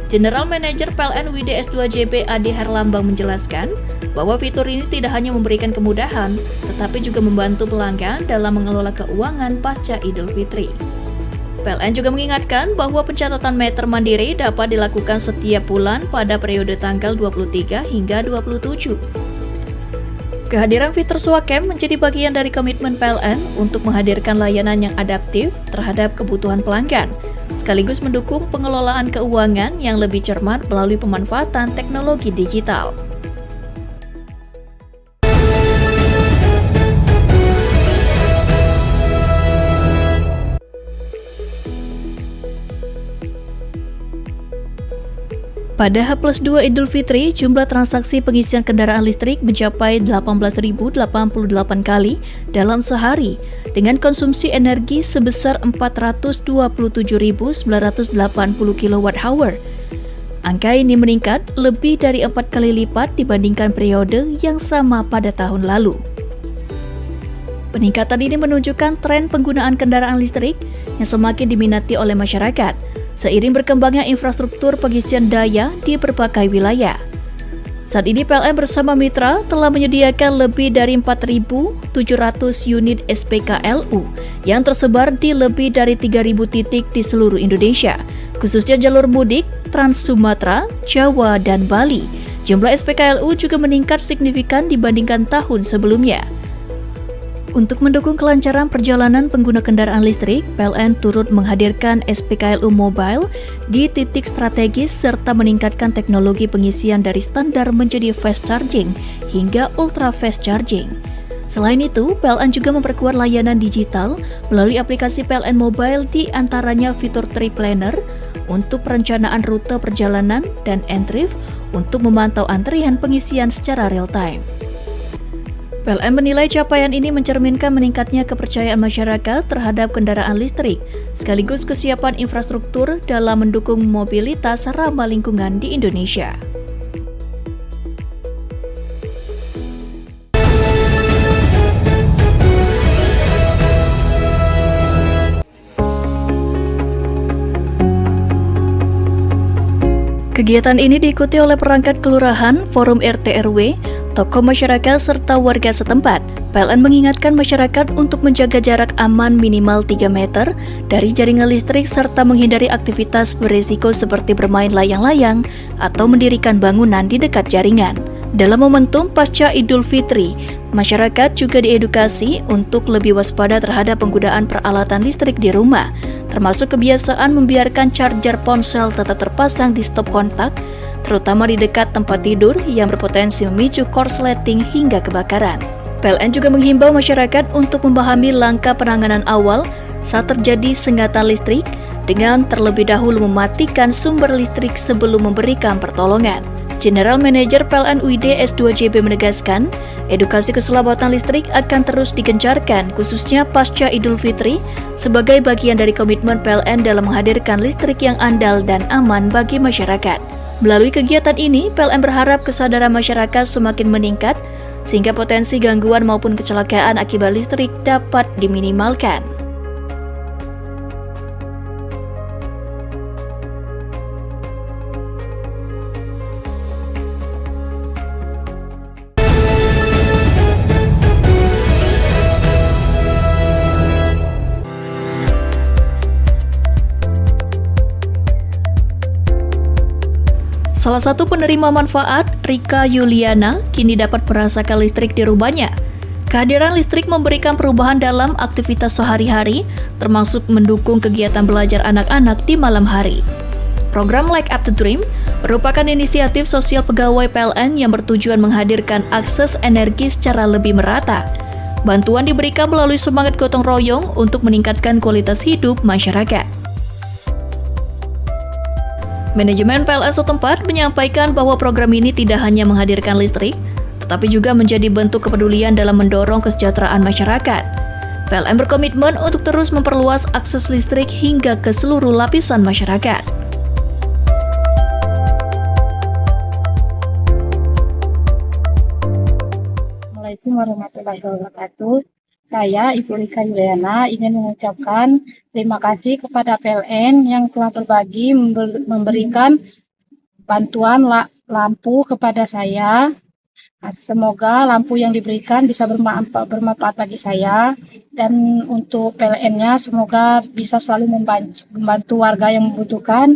General Manager PLN WDS2JB Adi Herlambang menjelaskan bahwa fitur ini tidak hanya memberikan kemudahan, tetapi juga membantu pelanggan dalam mengelola keuangan pasca Idul Fitri. PLN juga mengingatkan bahwa pencatatan meter mandiri dapat dilakukan setiap bulan pada periode tanggal 23 hingga 27. Kehadiran fitur Swacam menjadi bagian dari komitmen PLN untuk menghadirkan layanan yang adaptif terhadap kebutuhan pelanggan, sekaligus mendukung pengelolaan keuangan yang lebih cermat melalui pemanfaatan teknologi digital. Pada H+2 Idul Fitri, jumlah transaksi pengisian kendaraan listrik mencapai 18.088 kali dalam sehari, dengan konsumsi energi sebesar 427.980 kWh. Angka ini meningkat lebih dari 4 kali lipat dibandingkan periode yang sama pada tahun lalu. Peningkatan ini menunjukkan tren penggunaan kendaraan listrik yang semakin diminati oleh masyarakat, seiring berkembangnya infrastruktur pengisian daya di berbagai wilayah. Saat ini PLN bersama mitra telah menyediakan lebih dari 4.700 unit SPKLU yang tersebar di lebih dari 3.000 titik di seluruh Indonesia, khususnya jalur mudik, Trans Sumatera, Jawa, dan Bali. Jumlah SPKLU juga meningkat signifikan dibandingkan tahun sebelumnya. Untuk mendukung kelancaran perjalanan pengguna kendaraan listrik, PLN turut menghadirkan SPKLU Mobile di titik strategis serta meningkatkan teknologi pengisian dari standar menjadi fast charging hingga ultra fast charging. Selain itu, PLN juga memperkuat layanan digital melalui aplikasi PLN Mobile, di antaranya fitur Trip Planner untuk perencanaan rute perjalanan dan Entrif untuk memantau antrian pengisian secara real-time. PLN menilai capaian ini mencerminkan meningkatnya kepercayaan masyarakat terhadap kendaraan listrik, sekaligus kesiapan infrastruktur dalam mendukung mobilitas ramah lingkungan di Indonesia. Kegiatan ini diikuti oleh perangkat kelurahan, forum RT/RW, tokoh masyarakat, serta warga setempat. PLN mengingatkan masyarakat untuk menjaga jarak aman minimal 3 meter dari jaringan listrik serta menghindari aktivitas berisiko seperti bermain layang-layang atau mendirikan bangunan di dekat jaringan. Dalam momentum pasca Idul Fitri, masyarakat juga diedukasi untuk lebih waspada terhadap penggunaan peralatan listrik di rumah, termasuk kebiasaan membiarkan charger ponsel tetap terpasang di stop kontak, terutama di dekat tempat tidur yang berpotensi memicu korsleting hingga kebakaran. PLN juga menghimbau masyarakat untuk memahami langkah penanganan awal saat terjadi sengatan listrik dengan terlebih dahulu mematikan sumber listrik sebelum memberikan pertolongan. General Manager PLN UID S2JB menegaskan, edukasi keselamatan listrik akan terus digencarkan khususnya pasca Idul Fitri sebagai bagian dari komitmen PLN dalam menghadirkan listrik yang andal dan aman bagi masyarakat. Melalui kegiatan ini, PLN berharap kesadaran masyarakat semakin meningkat sehingga potensi gangguan maupun kecelakaan akibat listrik dapat diminimalkan. Salah satu penerima manfaat, Rika Yuliana, kini dapat merasakan listrik di rumahnya. Kehadiran listrik memberikan perubahan dalam aktivitas sehari-hari, termasuk mendukung kegiatan belajar anak-anak di malam hari. Program Light Up the Dream merupakan inisiatif sosial pegawai PLN yang bertujuan menghadirkan akses energi secara lebih merata. Bantuan diberikan melalui semangat gotong royong untuk meningkatkan kualitas hidup masyarakat. Manajemen PLN setempat menyampaikan bahwa program ini tidak hanya menghadirkan listrik, tetapi juga menjadi bentuk kepedulian dalam mendorong kesejahteraan masyarakat. PLN berkomitmen untuk terus memperluas akses listrik hingga ke seluruh lapisan masyarakat. Assalamualaikum warahmatullahi wabarakatuh. Saya, Ibu Rika Yuliana, ingin mengucapkan terima kasih kepada PLN yang telah berbagi memberikan bantuan lampu kepada saya. Semoga lampu yang diberikan bisa bermanfaat bagi saya, dan untuk PLN-nya semoga bisa selalu membantu warga yang membutuhkan,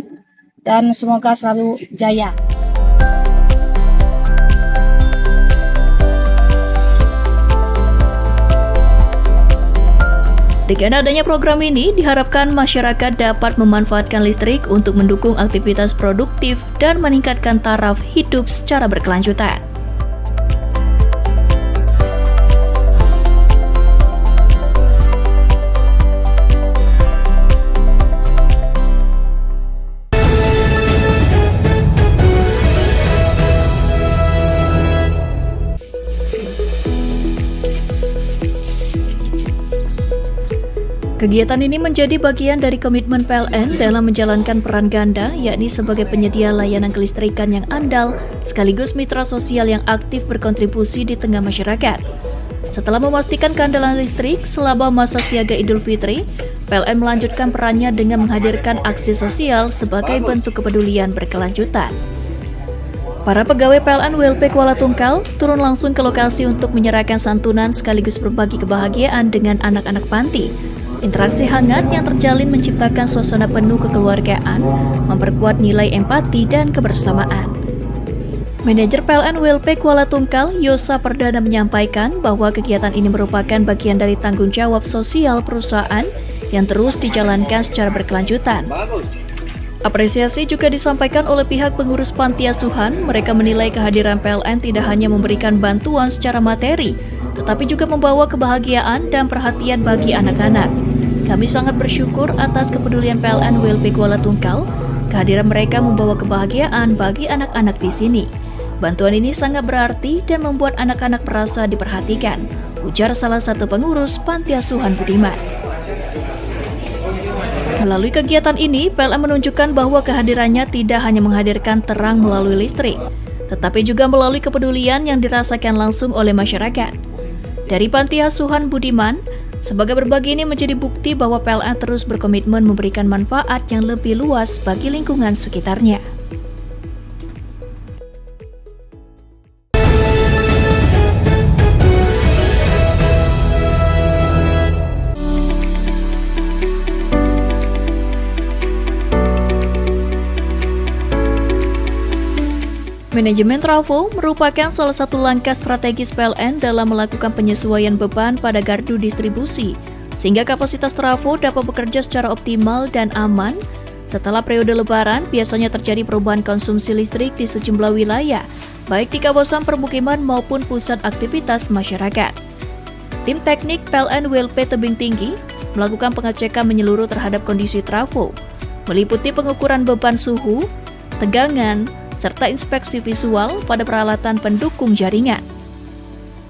dan semoga selalu jaya. Dengan adanya program ini, diharapkan masyarakat dapat memanfaatkan listrik untuk mendukung aktivitas produktif dan meningkatkan taraf hidup secara berkelanjutan. Kegiatan ini menjadi bagian dari komitmen PLN dalam menjalankan peran ganda, yakni sebagai penyedia layanan kelistrikan yang andal, sekaligus mitra sosial yang aktif berkontribusi di tengah masyarakat. Setelah memastikan keandalan listrik selama masa siaga Idul Fitri, PLN melanjutkan perannya dengan menghadirkan aksi sosial sebagai bentuk kepedulian berkelanjutan. Para pegawai PLN WLP Kuala Tungkal turun langsung ke lokasi untuk menyerahkan santunan sekaligus berbagi kebahagiaan dengan anak-anak panti. Interaksi hangat yang terjalin menciptakan suasana penuh kekeluargaan, memperkuat nilai empati dan kebersamaan. Manajer PLN WLP Kuala Tungkal, Yosa Perdana menyampaikan bahwa kegiatan ini merupakan bagian dari tanggung jawab sosial perusahaan yang terus dijalankan secara berkelanjutan. Apresiasi juga disampaikan oleh pihak pengurus panti asuhan. Mereka menilai kehadiran PLN tidak hanya memberikan bantuan secara materi, tetapi juga membawa kebahagiaan dan perhatian bagi anak-anak. Kami sangat bersyukur atas kepedulian PLN WLP Kuala Tungkal. Kehadiran mereka membawa kebahagiaan bagi anak-anak di sini. Bantuan ini sangat berarti dan membuat anak-anak merasa diperhatikan, ujar salah satu pengurus Panti Asuhan Budiman. Melalui kegiatan ini, PLN menunjukkan bahwa kehadirannya tidak hanya menghadirkan terang melalui listrik, tetapi juga melalui kepedulian yang dirasakan langsung oleh masyarakat. Dari Panti Asuhan Budiman, sebagai berbagi ini menjadi bukti bahwa PLN terus berkomitmen memberikan manfaat yang lebih luas bagi lingkungan sekitarnya. Manajemen trafo merupakan salah satu langkah strategis PLN dalam melakukan penyesuaian beban pada gardu distribusi, sehingga kapasitas trafo dapat bekerja secara optimal dan aman. Setelah periode lebaran, biasanya terjadi perubahan konsumsi listrik di sejumlah wilayah, baik di kawasan permukiman maupun pusat aktivitas masyarakat. Tim teknik PLN WLP Tebing Tinggi melakukan pengecekan menyeluruh terhadap kondisi trafo, meliputi pengukuran beban suhu, tegangan, serta inspeksi visual pada peralatan pendukung jaringan.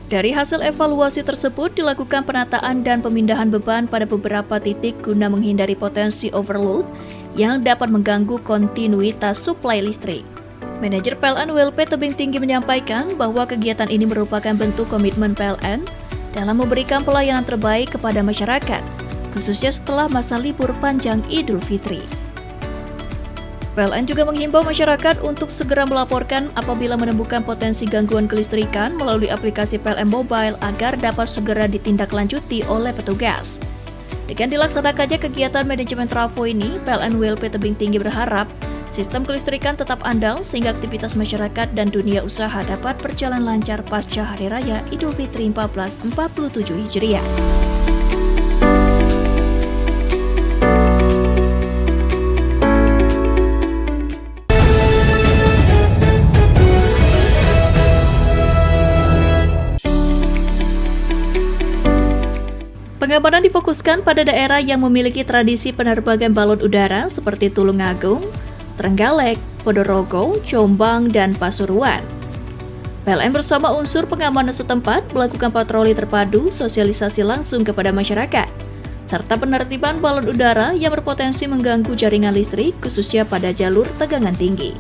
Dari hasil evaluasi tersebut dilakukan penataan dan pemindahan beban pada beberapa titik guna menghindari potensi overload yang dapat mengganggu kontinuitas suplai listrik. Manajer PLN WLP Tebing Tinggi menyampaikan bahwa kegiatan ini merupakan bentuk komitmen PLN dalam memberikan pelayanan terbaik kepada masyarakat, khususnya setelah masa libur panjang Idul Fitri. PLN juga menghimbau masyarakat untuk segera melaporkan apabila menemukan potensi gangguan kelistrikan melalui aplikasi PLN Mobile agar dapat segera ditindaklanjuti oleh petugas. Dengan dilaksanakannya kegiatan manajemen trafo ini, PLN WLP Tebing Tinggi berharap sistem kelistrikan tetap andal sehingga aktivitas masyarakat dan dunia usaha dapat berjalan lancar pasca Hari Raya Idul Fitri 1447 Hijriah. Pengamanan difokuskan pada daerah yang memiliki tradisi penerbangan balon udara seperti Tulungagung, Trenggalek, Ponorogo, Jombang, dan Pasuruan. PLN bersama unsur pengamanan setempat melakukan patroli terpadu, sosialisasi langsung kepada masyarakat, serta penertiban balon udara yang berpotensi mengganggu jaringan listrik, khususnya pada jalur tegangan tinggi.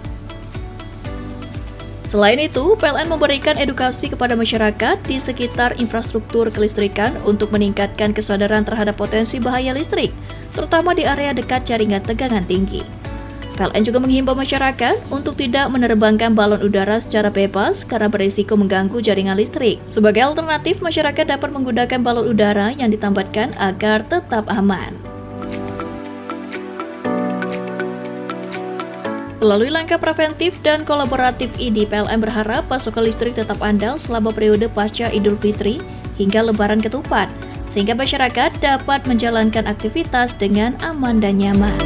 Selain itu, PLN memberikan edukasi kepada masyarakat di sekitar infrastruktur kelistrikan untuk meningkatkan kesadaran terhadap potensi bahaya listrik, terutama di area dekat jaringan tegangan tinggi. PLN juga menghimbau masyarakat untuk tidak menerbangkan balon udara secara bebas karena berisiko mengganggu jaringan listrik. Sebagai alternatif, masyarakat dapat menggunakan balon udara yang ditambatkan agar tetap aman. Melalui langkah preventif dan kolaboratif ini, PLN berharap pasokan listrik tetap andal selama periode pasca Idul Fitri hingga Lebaran Ketupat, sehingga masyarakat dapat menjalankan aktivitas dengan aman dan nyaman.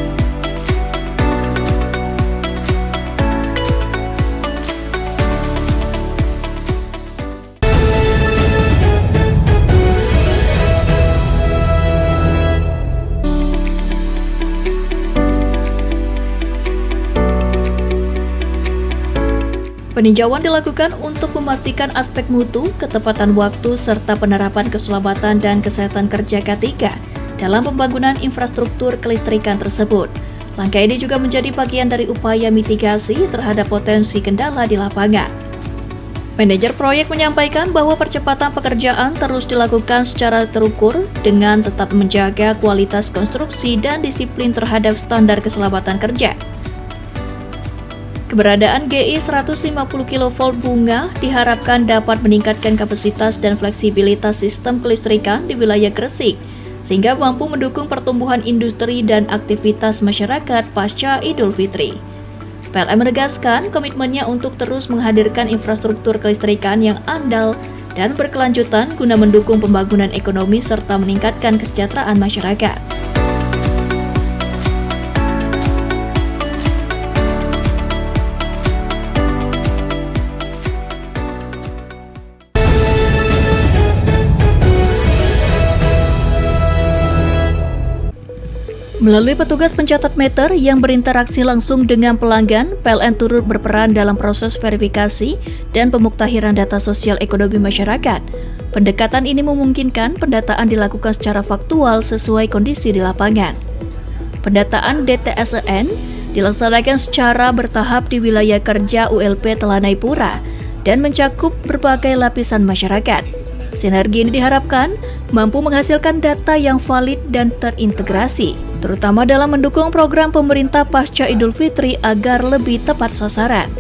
Peninjauan dilakukan untuk memastikan aspek mutu, ketepatan waktu, serta penerapan keselamatan dan kesehatan kerja K3 dalam pembangunan infrastruktur kelistrikan tersebut. Langkah ini juga menjadi bagian dari upaya mitigasi terhadap potensi kendala di lapangan. Manajer proyek menyampaikan bahwa percepatan pekerjaan terus dilakukan secara terukur dengan tetap menjaga kualitas konstruksi dan disiplin terhadap standar keselamatan kerja. Keberadaan GI 150 kV bunga diharapkan dapat meningkatkan kapasitas dan fleksibilitas sistem kelistrikan di wilayah Gresik, sehingga mampu mendukung pertumbuhan industri dan aktivitas masyarakat pasca Idul Fitri. PLN menegaskan komitmennya untuk terus menghadirkan infrastruktur kelistrikan yang andal dan berkelanjutan guna mendukung pembangunan ekonomi serta meningkatkan kesejahteraan masyarakat. Melalui petugas pencatat meter yang berinteraksi langsung dengan pelanggan, PLN turut berperan dalam proses verifikasi dan pemuktahiran data sosial ekonomi masyarakat. Pendekatan ini memungkinkan pendataan dilakukan secara faktual sesuai kondisi di lapangan. Pendataan DTSEN dilaksanakan secara bertahap di wilayah kerja ULP Telanai Pura dan mencakup berbagai lapisan masyarakat. Sinergi ini diharapkan mampu menghasilkan data yang valid dan terintegrasi, terutama dalam mendukung program pemerintah pasca Idul Fitri agar lebih tepat sasaran.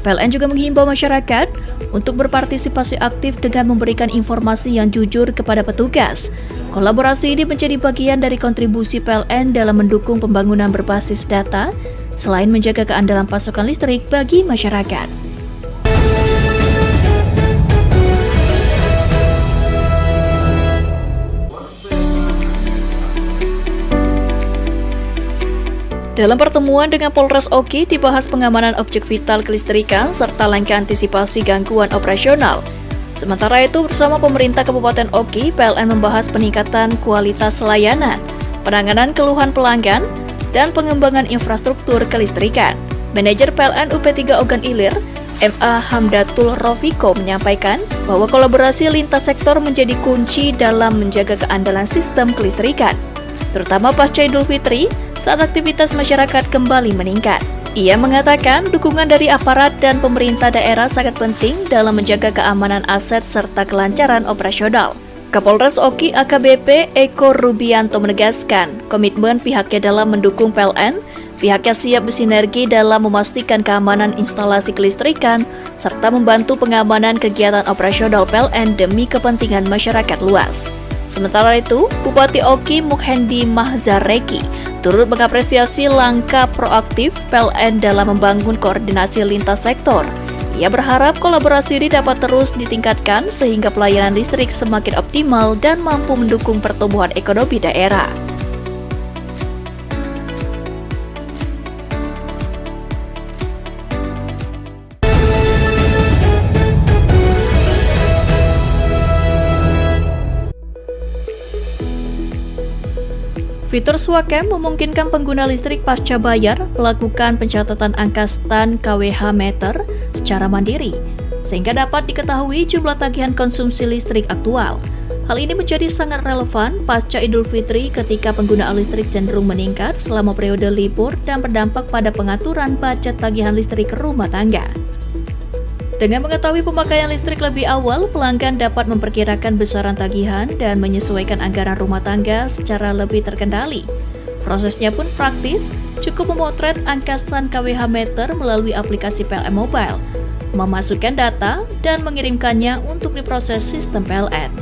PLN juga menghimbau masyarakat untuk berpartisipasi aktif dengan memberikan informasi yang jujur kepada petugas. Kolaborasi ini menjadi bagian dari kontribusi PLN dalam mendukung pembangunan berbasis data, selain menjaga keandalan pasokan listrik bagi masyarakat. Dalam pertemuan dengan Polres Oki dibahas pengamanan objek vital kelistrikan serta langkah antisipasi gangguan operasional. Sementara itu, bersama pemerintah Kabupaten Oki, PLN membahas peningkatan kualitas layanan, penanganan keluhan pelanggan, dan pengembangan infrastruktur kelistrikan. Manajer PLN UP3 Ogan Ilir, MA Hamdatul Rofiko menyampaikan bahwa kolaborasi lintas sektor menjadi kunci dalam menjaga keandalan sistem kelistrikan, terutama pasca Idul Fitri saat aktivitas masyarakat kembali meningkat. Ia mengatakan dukungan dari aparat dan pemerintah daerah sangat penting dalam menjaga keamanan aset serta kelancaran operasional. Kapolres Oki AKBP Eko Rubianto menegaskan komitmen pihaknya dalam mendukung PLN. Pihaknya siap bersinergi dalam memastikan keamanan instalasi kelistrikan serta membantu pengamanan kegiatan operasional PLN demi kepentingan masyarakat luas. Sementara itu, Bupati Oki Mukhendi Mahzareki turut mengapresiasi langkah proaktif PLN dalam membangun koordinasi lintas sektor. Ia berharap kolaborasi ini dapat terus ditingkatkan sehingga pelayanan listrik semakin optimal dan mampu mendukung pertumbuhan ekonomi daerah. Fitur Swacam memungkinkan pengguna listrik pasca bayar melakukan pencatatan angka stan kWh meter secara mandiri, sehingga dapat diketahui jumlah tagihan konsumsi listrik aktual. Hal ini menjadi sangat relevan pasca Idul Fitri ketika penggunaan listrik cenderung meningkat selama periode libur dan berdampak pada pengaturan budget tagihan listrik rumah tangga. Dengan mengetahui pemakaian listrik lebih awal, pelanggan dapat memperkirakan besaran tagihan dan menyesuaikan anggaran rumah tangga secara lebih terkendali. Prosesnya pun praktis, cukup memotret angka stan kWh meter melalui aplikasi PLN Mobile, memasukkan data, dan mengirimkannya untuk diproses sistem PLN.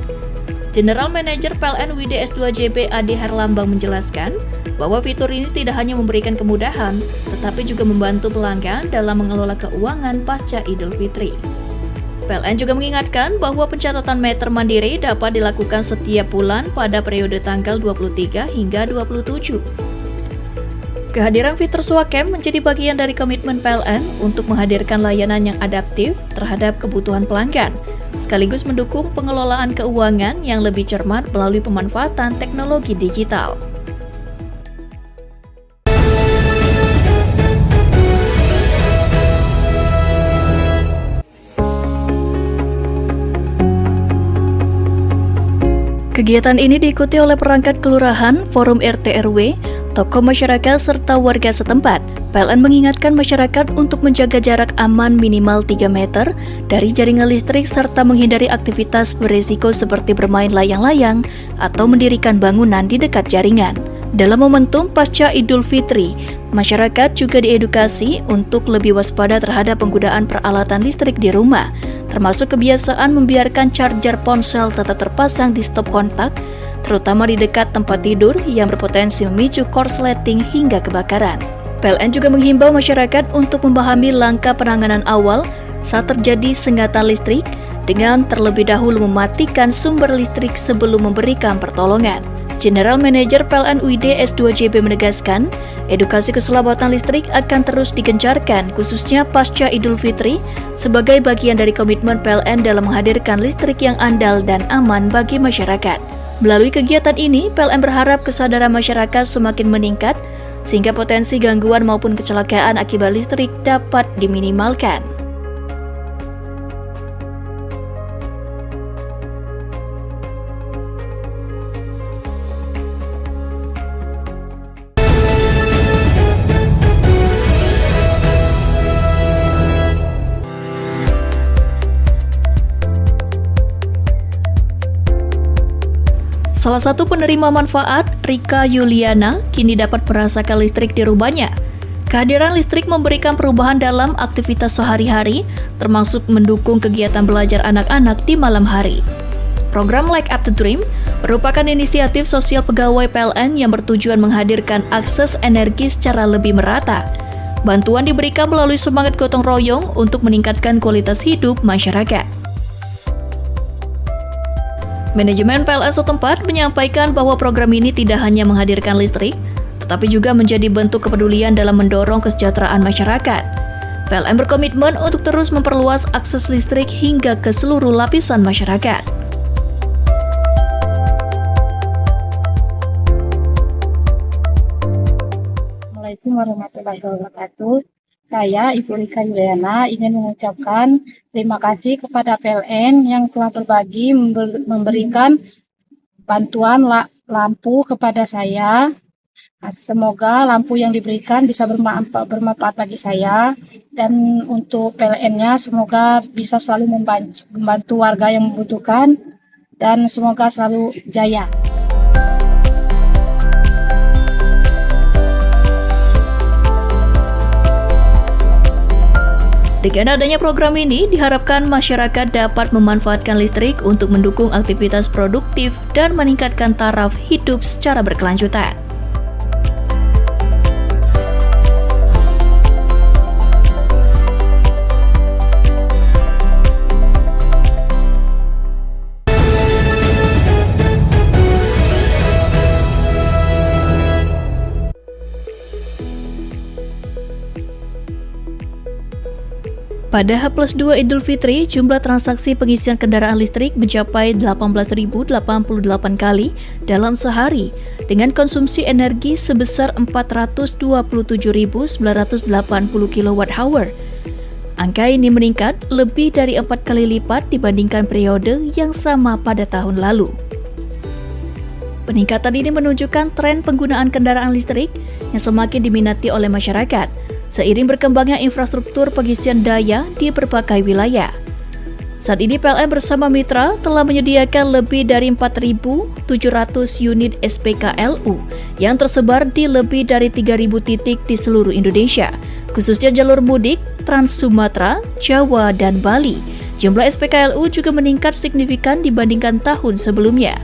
General Manager PLN WDS2JB Adi Herlambang menjelaskan bahwa fitur ini tidak hanya memberikan kemudahan, tetapi juga membantu pelanggan dalam mengelola keuangan pasca Idul Fitri. PLN juga mengingatkan bahwa pencatatan meter mandiri dapat dilakukan setiap bulan pada periode tanggal 23 hingga 27. Kehadiran fitur Swacam menjadi bagian dari komitmen PLN untuk menghadirkan layanan yang adaptif terhadap kebutuhan pelanggan, sekaligus mendukung pengelolaan keuangan yang lebih cermat melalui pemanfaatan teknologi digital. Kegiatan ini diikuti oleh perangkat kelurahan, forum RT RW, tokoh masyarakat, serta warga setempat. PLN mengingatkan masyarakat untuk menjaga jarak aman minimal 3 meter dari jaringan listrik serta menghindari aktivitas berisiko seperti bermain layang-layang atau mendirikan bangunan di dekat jaringan. Dalam momentum pasca Idul Fitri, masyarakat juga diedukasi untuk lebih waspada terhadap penggunaan peralatan listrik di rumah, termasuk kebiasaan membiarkan charger ponsel tetap terpasang di stop kontak, terutama di dekat tempat tidur yang berpotensi memicu korsleting hingga kebakaran. PLN juga menghimbau masyarakat untuk memahami langkah penanganan awal saat terjadi sengatan listrik dengan terlebih dahulu mematikan sumber listrik sebelum memberikan pertolongan. General Manager PLN UID S2JB menegaskan, edukasi keselamatan listrik akan terus digencarkan khususnya pasca Idul Fitri sebagai bagian dari komitmen PLN dalam menghadirkan listrik yang andal dan aman bagi masyarakat. Melalui kegiatan ini, PLN berharap kesadaran masyarakat semakin meningkat sehingga potensi gangguan maupun kecelakaan akibat listrik dapat diminimalkan. Salah satu penerima manfaat, Rika Yuliana, kini dapat merasakan listrik di rumahnya. Kehadiran listrik memberikan perubahan dalam aktivitas sehari-hari, termasuk mendukung kegiatan belajar anak-anak di malam hari. Program Light Up the Dream merupakan inisiatif sosial pegawai PLN yang bertujuan menghadirkan akses energi secara lebih merata. Bantuan diberikan melalui semangat gotong royong untuk meningkatkan kualitas hidup masyarakat. Manajemen PLN setempat menyampaikan bahwa program ini tidak hanya menghadirkan listrik, tetapi juga menjadi bentuk kepedulian dalam mendorong kesejahteraan masyarakat. PLN berkomitmen untuk terus memperluas akses listrik hingga ke seluruh lapisan masyarakat. Assalamualaikum warahmatullahi wabarakatuh. Saya, Ibu Rika Yuliana, ingin mengucapkan terima kasih kepada PLN yang telah berbagi memberikan bantuan lampu kepada saya. Semoga lampu yang diberikan bisa bermanfaat bagi saya, dan untuk PLN-nya semoga bisa selalu membantu warga yang membutuhkan, dan semoga selalu jaya. Dengan adanya program ini, diharapkan masyarakat dapat memanfaatkan listrik untuk mendukung aktivitas produktif dan meningkatkan taraf hidup secara berkelanjutan. Pada H+2 Idul Fitri, jumlah transaksi pengisian kendaraan listrik mencapai 18.088 kali dalam sehari, dengan konsumsi energi sebesar 427.980 kWh. Angka ini meningkat lebih dari 4 kali lipat dibandingkan periode yang sama pada tahun lalu. Peningkatan ini menunjukkan tren penggunaan kendaraan listrik yang semakin diminati oleh masyarakat, seiring berkembangnya infrastruktur pengisian daya di berbagai wilayah. Saat ini PLN bersama mitra telah menyediakan lebih dari 4.700 unit SPKLU yang tersebar di lebih dari 3.000 titik di seluruh Indonesia, khususnya jalur mudik, Trans Sumatera, Jawa, dan Bali. Jumlah SPKLU juga meningkat signifikan dibandingkan tahun sebelumnya.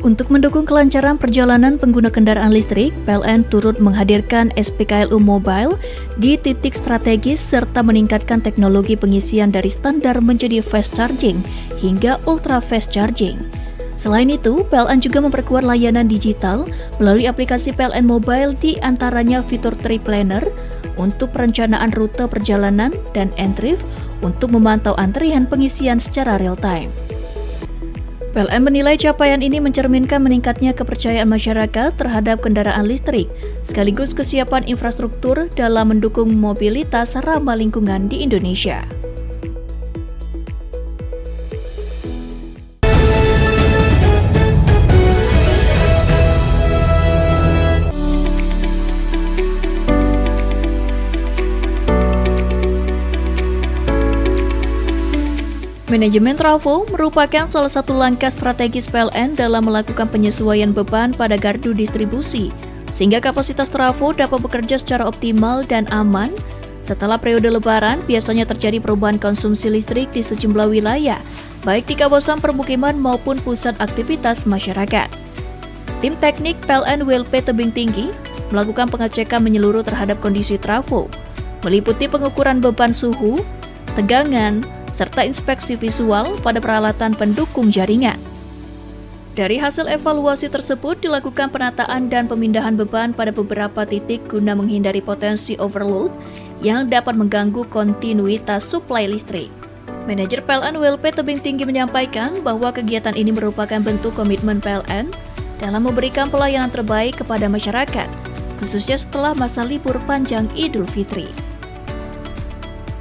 Untuk mendukung kelancaran perjalanan pengguna kendaraan listrik, PLN turut menghadirkan SPKLU Mobile di titik strategis serta meningkatkan teknologi pengisian dari standar menjadi fast charging hingga ultra fast charging. Selain itu, PLN juga memperkuat layanan digital melalui aplikasi PLN Mobile, di antaranya fitur Trip Planner untuk perencanaan rute perjalanan dan Entrif untuk memantau antrian pengisian secara real-time. PLN menilai capaian ini mencerminkan meningkatnya kepercayaan masyarakat terhadap kendaraan listrik, sekaligus kesiapan infrastruktur dalam mendukung mobilitas ramah lingkungan di Indonesia. Manajemen trafo merupakan salah satu langkah strategis PLN dalam melakukan penyesuaian beban pada gardu distribusi, sehingga kapasitas trafo dapat bekerja secara optimal dan aman. Setelah periode lebaran, biasanya terjadi perubahan konsumsi listrik di sejumlah wilayah, baik di kawasan permukiman maupun pusat aktivitas masyarakat. Tim teknik PLN WLP Tebing Tinggi melakukan pengecekan menyeluruh terhadap kondisi trafo, meliputi pengukuran beban suhu, tegangan, serta inspeksi visual pada peralatan pendukung jaringan. Dari hasil evaluasi tersebut dilakukan penataan dan pemindahan beban pada beberapa titik guna menghindari potensi overload yang dapat mengganggu kontinuitas suplai listrik. Manajer PLN WLP Tebing Tinggi menyampaikan bahwa kegiatan ini merupakan bentuk komitmen PLN dalam memberikan pelayanan terbaik kepada masyarakat, khususnya setelah masa libur panjang Idul Fitri.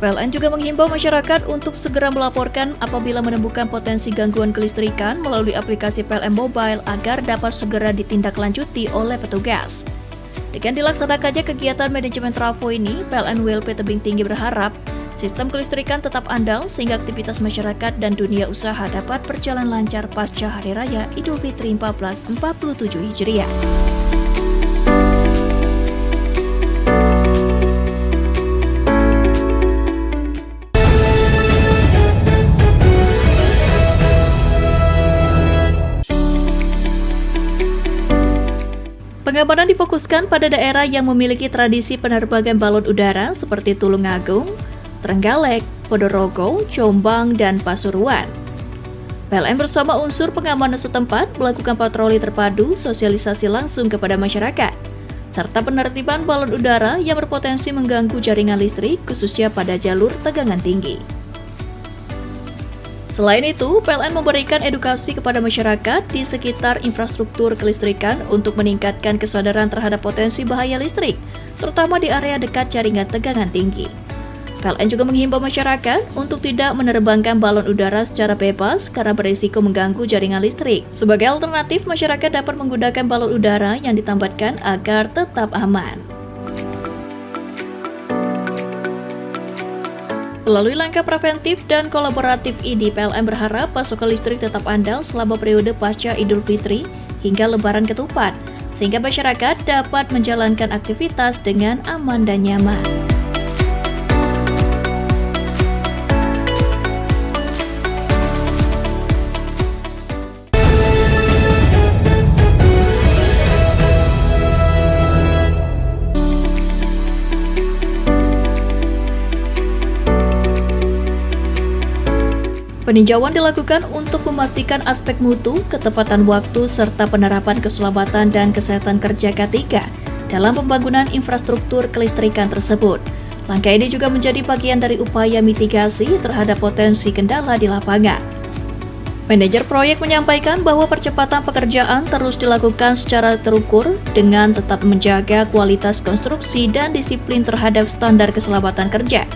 PLN juga menghimbau masyarakat untuk segera melaporkan apabila menemukan potensi gangguan kelistrikan melalui aplikasi PLN Mobile agar dapat segera ditindaklanjuti oleh petugas. Dengan dilaksanakannya kegiatan manajemen trafo ini, PLN WLP Tebing Tinggi berharap sistem kelistrikan tetap andal sehingga aktivitas masyarakat dan dunia usaha dapat berjalan lancar pasca Hari Raya Idul Fitri 1447 Hijriah. Pengamanan difokuskan pada daerah yang memiliki tradisi penerbangan balon udara seperti Tulungagung, Trenggalek, Ponorogo, Jombang, dan Pasuruan. PLN bersama unsur pengamanan setempat melakukan patroli terpadu, sosialisasi langsung kepada masyarakat, serta penertiban balon udara yang berpotensi mengganggu jaringan listrik, khususnya pada jalur tegangan tinggi. Selain itu, PLN memberikan edukasi kepada masyarakat di sekitar infrastruktur kelistrikan untuk meningkatkan kesadaran terhadap potensi bahaya listrik, terutama di area dekat jaringan tegangan tinggi. PLN juga menghimbau masyarakat untuk tidak menerbangkan balon udara secara bebas karena berisiko mengganggu jaringan listrik. Sebagai alternatif, masyarakat dapat menggunakan balon udara yang ditambatkan agar tetap aman. Melalui langkah preventif dan kolaboratif ini, PLN berharap pasokan listrik tetap andal selama periode pasca Idul Fitri hingga Lebaran Ketupat, sehingga masyarakat dapat menjalankan aktivitas dengan aman dan nyaman. Peninjauan dilakukan untuk memastikan aspek mutu, ketepatan waktu, serta penerapan keselamatan dan kesehatan kerja K3 dalam pembangunan infrastruktur kelistrikan tersebut. Langkah ini juga menjadi bagian dari upaya mitigasi terhadap potensi kendala di lapangan. Manajer proyek menyampaikan bahwa percepatan pekerjaan terus dilakukan secara terukur dengan tetap menjaga kualitas konstruksi dan disiplin terhadap standar keselamatan kerja.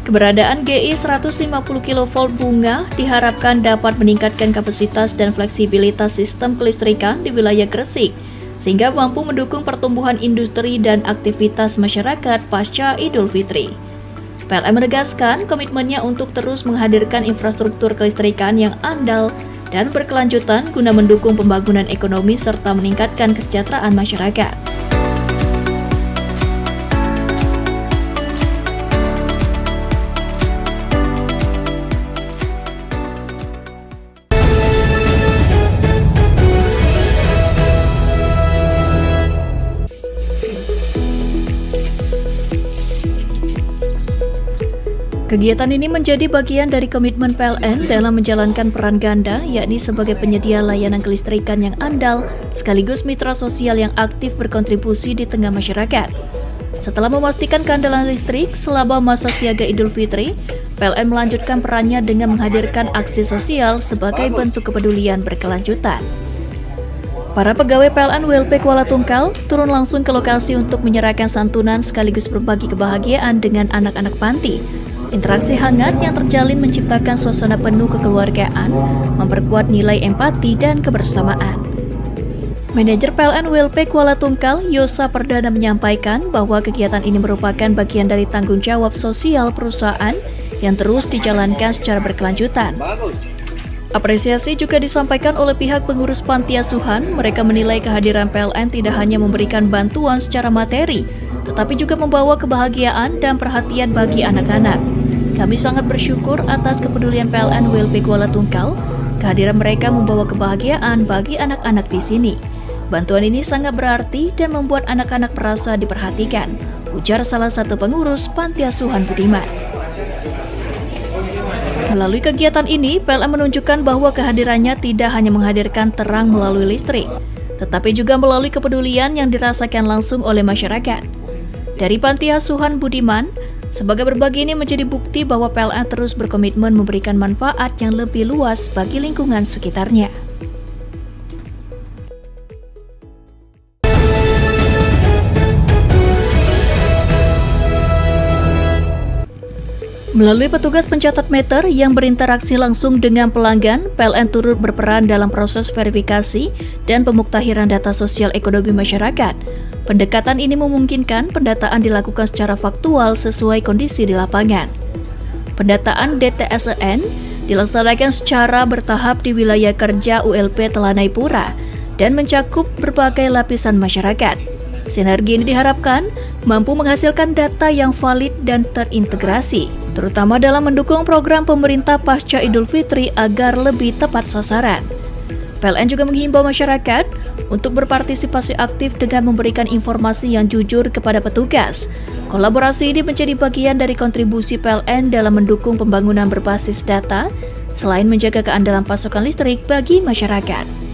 Keberadaan GI 150 kV bunga diharapkan dapat meningkatkan kapasitas dan fleksibilitas sistem kelistrikan di wilayah Gresik, sehingga mampu mendukung pertumbuhan industri dan aktivitas masyarakat pasca Idul Fitri. PLN menegaskan komitmennya untuk terus menghadirkan infrastruktur kelistrikan yang andal dan berkelanjutan guna mendukung pembangunan ekonomi serta meningkatkan kesejahteraan masyarakat. Kegiatan ini menjadi bagian dari komitmen PLN dalam menjalankan peran ganda, yakni sebagai penyedia layanan kelistrikan yang andal, sekaligus mitra sosial yang aktif berkontribusi di tengah masyarakat. Setelah memastikan keandalan listrik selama masa siaga Idul Fitri, PLN melanjutkan perannya dengan menghadirkan aksi sosial sebagai bentuk kepedulian berkelanjutan. Para pegawai PLN WLP Kuala Tungkal turun langsung ke lokasi untuk menyerahkan santunan sekaligus berbagi kebahagiaan dengan anak-anak panti. Interaksi hangat yang terjalin menciptakan suasana penuh kekeluargaan, memperkuat nilai empati dan kebersamaan. Manajer PLN WLP Kuala Tungkal, Yosa Perdana menyampaikan bahwa kegiatan ini merupakan bagian dari tanggung jawab sosial perusahaan yang terus dijalankan secara berkelanjutan. Apresiasi juga disampaikan oleh pihak pengurus panti asuhan. Mereka menilai kehadiran PLN tidak hanya memberikan bantuan secara materi, tetapi juga membawa kebahagiaan dan perhatian bagi anak-anak. Kami sangat bersyukur atas kepedulian PLN WLP Kuala Tungkal. Kehadiran mereka membawa kebahagiaan bagi anak-anak di sini. Bantuan ini sangat berarti dan membuat anak-anak merasa diperhatikan, ujar salah satu pengurus panti asuhan Budiman. Melalui kegiatan ini, PLN menunjukkan bahwa kehadirannya tidak hanya menghadirkan terang melalui listrik, tetapi juga melalui kepedulian yang dirasakan langsung oleh masyarakat. Dari Panti Asuhan Budiman, sebagai berbagi ini menjadi bukti bahwa PLN terus berkomitmen memberikan manfaat yang lebih luas bagi lingkungan sekitarnya. Melalui petugas pencatat meter yang berinteraksi langsung dengan pelanggan, PLN turut berperan dalam proses verifikasi dan pemuktahiran data sosial ekonomi masyarakat. Pendekatan ini memungkinkan pendataan dilakukan secara faktual sesuai kondisi di lapangan. Pendataan DTSEN dilaksanakan secara bertahap di wilayah kerja ULP Telanai Pura dan mencakup berbagai lapisan masyarakat. Sinergi ini diharapkan mampu menghasilkan data yang valid dan terintegrasi, terutama dalam mendukung program pemerintah pasca Idul Fitri agar lebih tepat sasaran. PLN juga menghimbau masyarakat untuk berpartisipasi aktif dengan memberikan informasi yang jujur kepada petugas. Kolaborasi ini menjadi bagian dari kontribusi PLN dalam mendukung pembangunan berbasis data, selain menjaga keandalan pasokan listrik bagi masyarakat.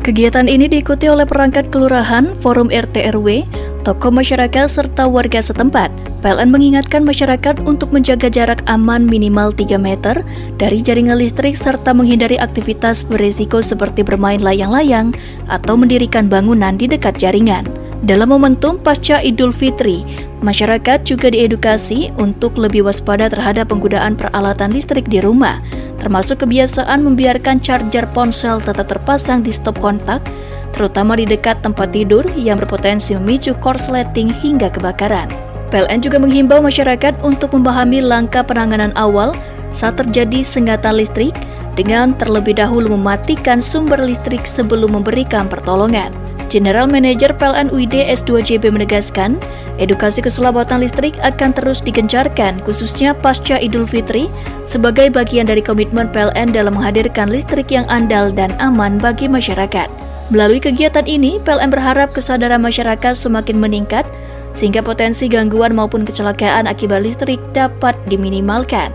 Kegiatan ini diikuti oleh perangkat kelurahan, forum RT RW, tokoh masyarakat, serta warga setempat. PLN mengingatkan masyarakat untuk menjaga jarak aman minimal 3 meter dari jaringan listrik serta menghindari aktivitas berisiko seperti bermain layang-layang atau mendirikan bangunan di dekat jaringan. Dalam momentum pasca Idul Fitri, masyarakat juga diedukasi untuk lebih waspada terhadap penggunaan peralatan listrik di rumah, termasuk kebiasaan membiarkan charger ponsel tetap terpasang di stop kontak, terutama di dekat tempat tidur yang berpotensi memicu korsleting hingga kebakaran. PLN juga menghimbau masyarakat untuk memahami langkah penanganan awal saat terjadi sengatan listrik dengan terlebih dahulu mematikan sumber listrik sebelum memberikan pertolongan. General Manager PLN UID S2JB menegaskan, edukasi keselamatan listrik akan terus digencarkan khususnya pasca Idul Fitri sebagai bagian dari komitmen PLN dalam menghadirkan listrik yang andal dan aman bagi masyarakat. Melalui kegiatan ini, PLN berharap kesadaran masyarakat semakin meningkat sehingga potensi gangguan maupun kecelakaan akibat listrik dapat diminimalkan.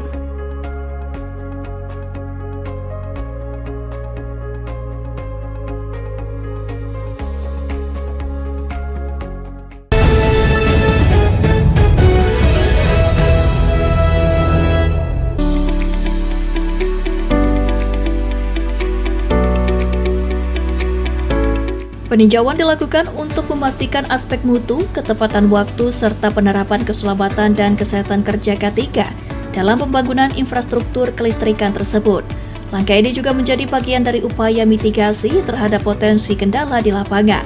Peninjauan dilakukan untuk memastikan aspek mutu, ketepatan waktu, serta penerapan keselamatan dan kesehatan kerja K3 dalam pembangunan infrastruktur kelistrikan tersebut. Langkah ini juga menjadi bagian dari upaya mitigasi terhadap potensi kendala di lapangan.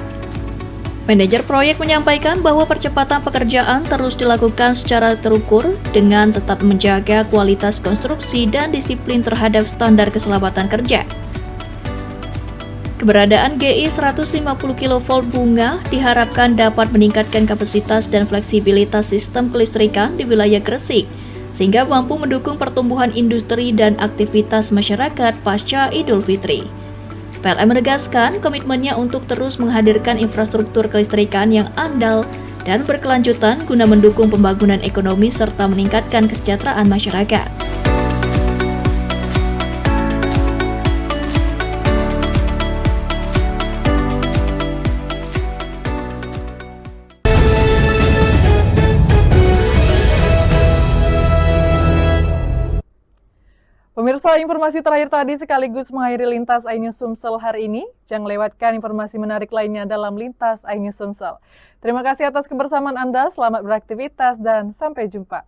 Manajer proyek menyampaikan bahwa percepatan pekerjaan terus dilakukan secara terukur dengan tetap menjaga kualitas konstruksi dan disiplin terhadap standar keselamatan kerja. Keberadaan GI 150 kV bunga diharapkan dapat meningkatkan kapasitas dan fleksibilitas sistem kelistrikan di wilayah Gresik, sehingga mampu mendukung pertumbuhan industri dan aktivitas masyarakat pasca Idul Fitri. PLN menegaskan komitmennya untuk terus menghadirkan infrastruktur kelistrikan yang andal dan berkelanjutan guna mendukung pembangunan ekonomi serta meningkatkan kesejahteraan masyarakat. Pemirsa, informasi terakhir tadi sekaligus mengakhiri Lintas iNews Sumsel hari ini. Jangan lewatkan informasi menarik lainnya dalam Lintas iNews Sumsel. Terima kasih atas kebersamaan Anda, selamat beraktivitas, dan sampai jumpa.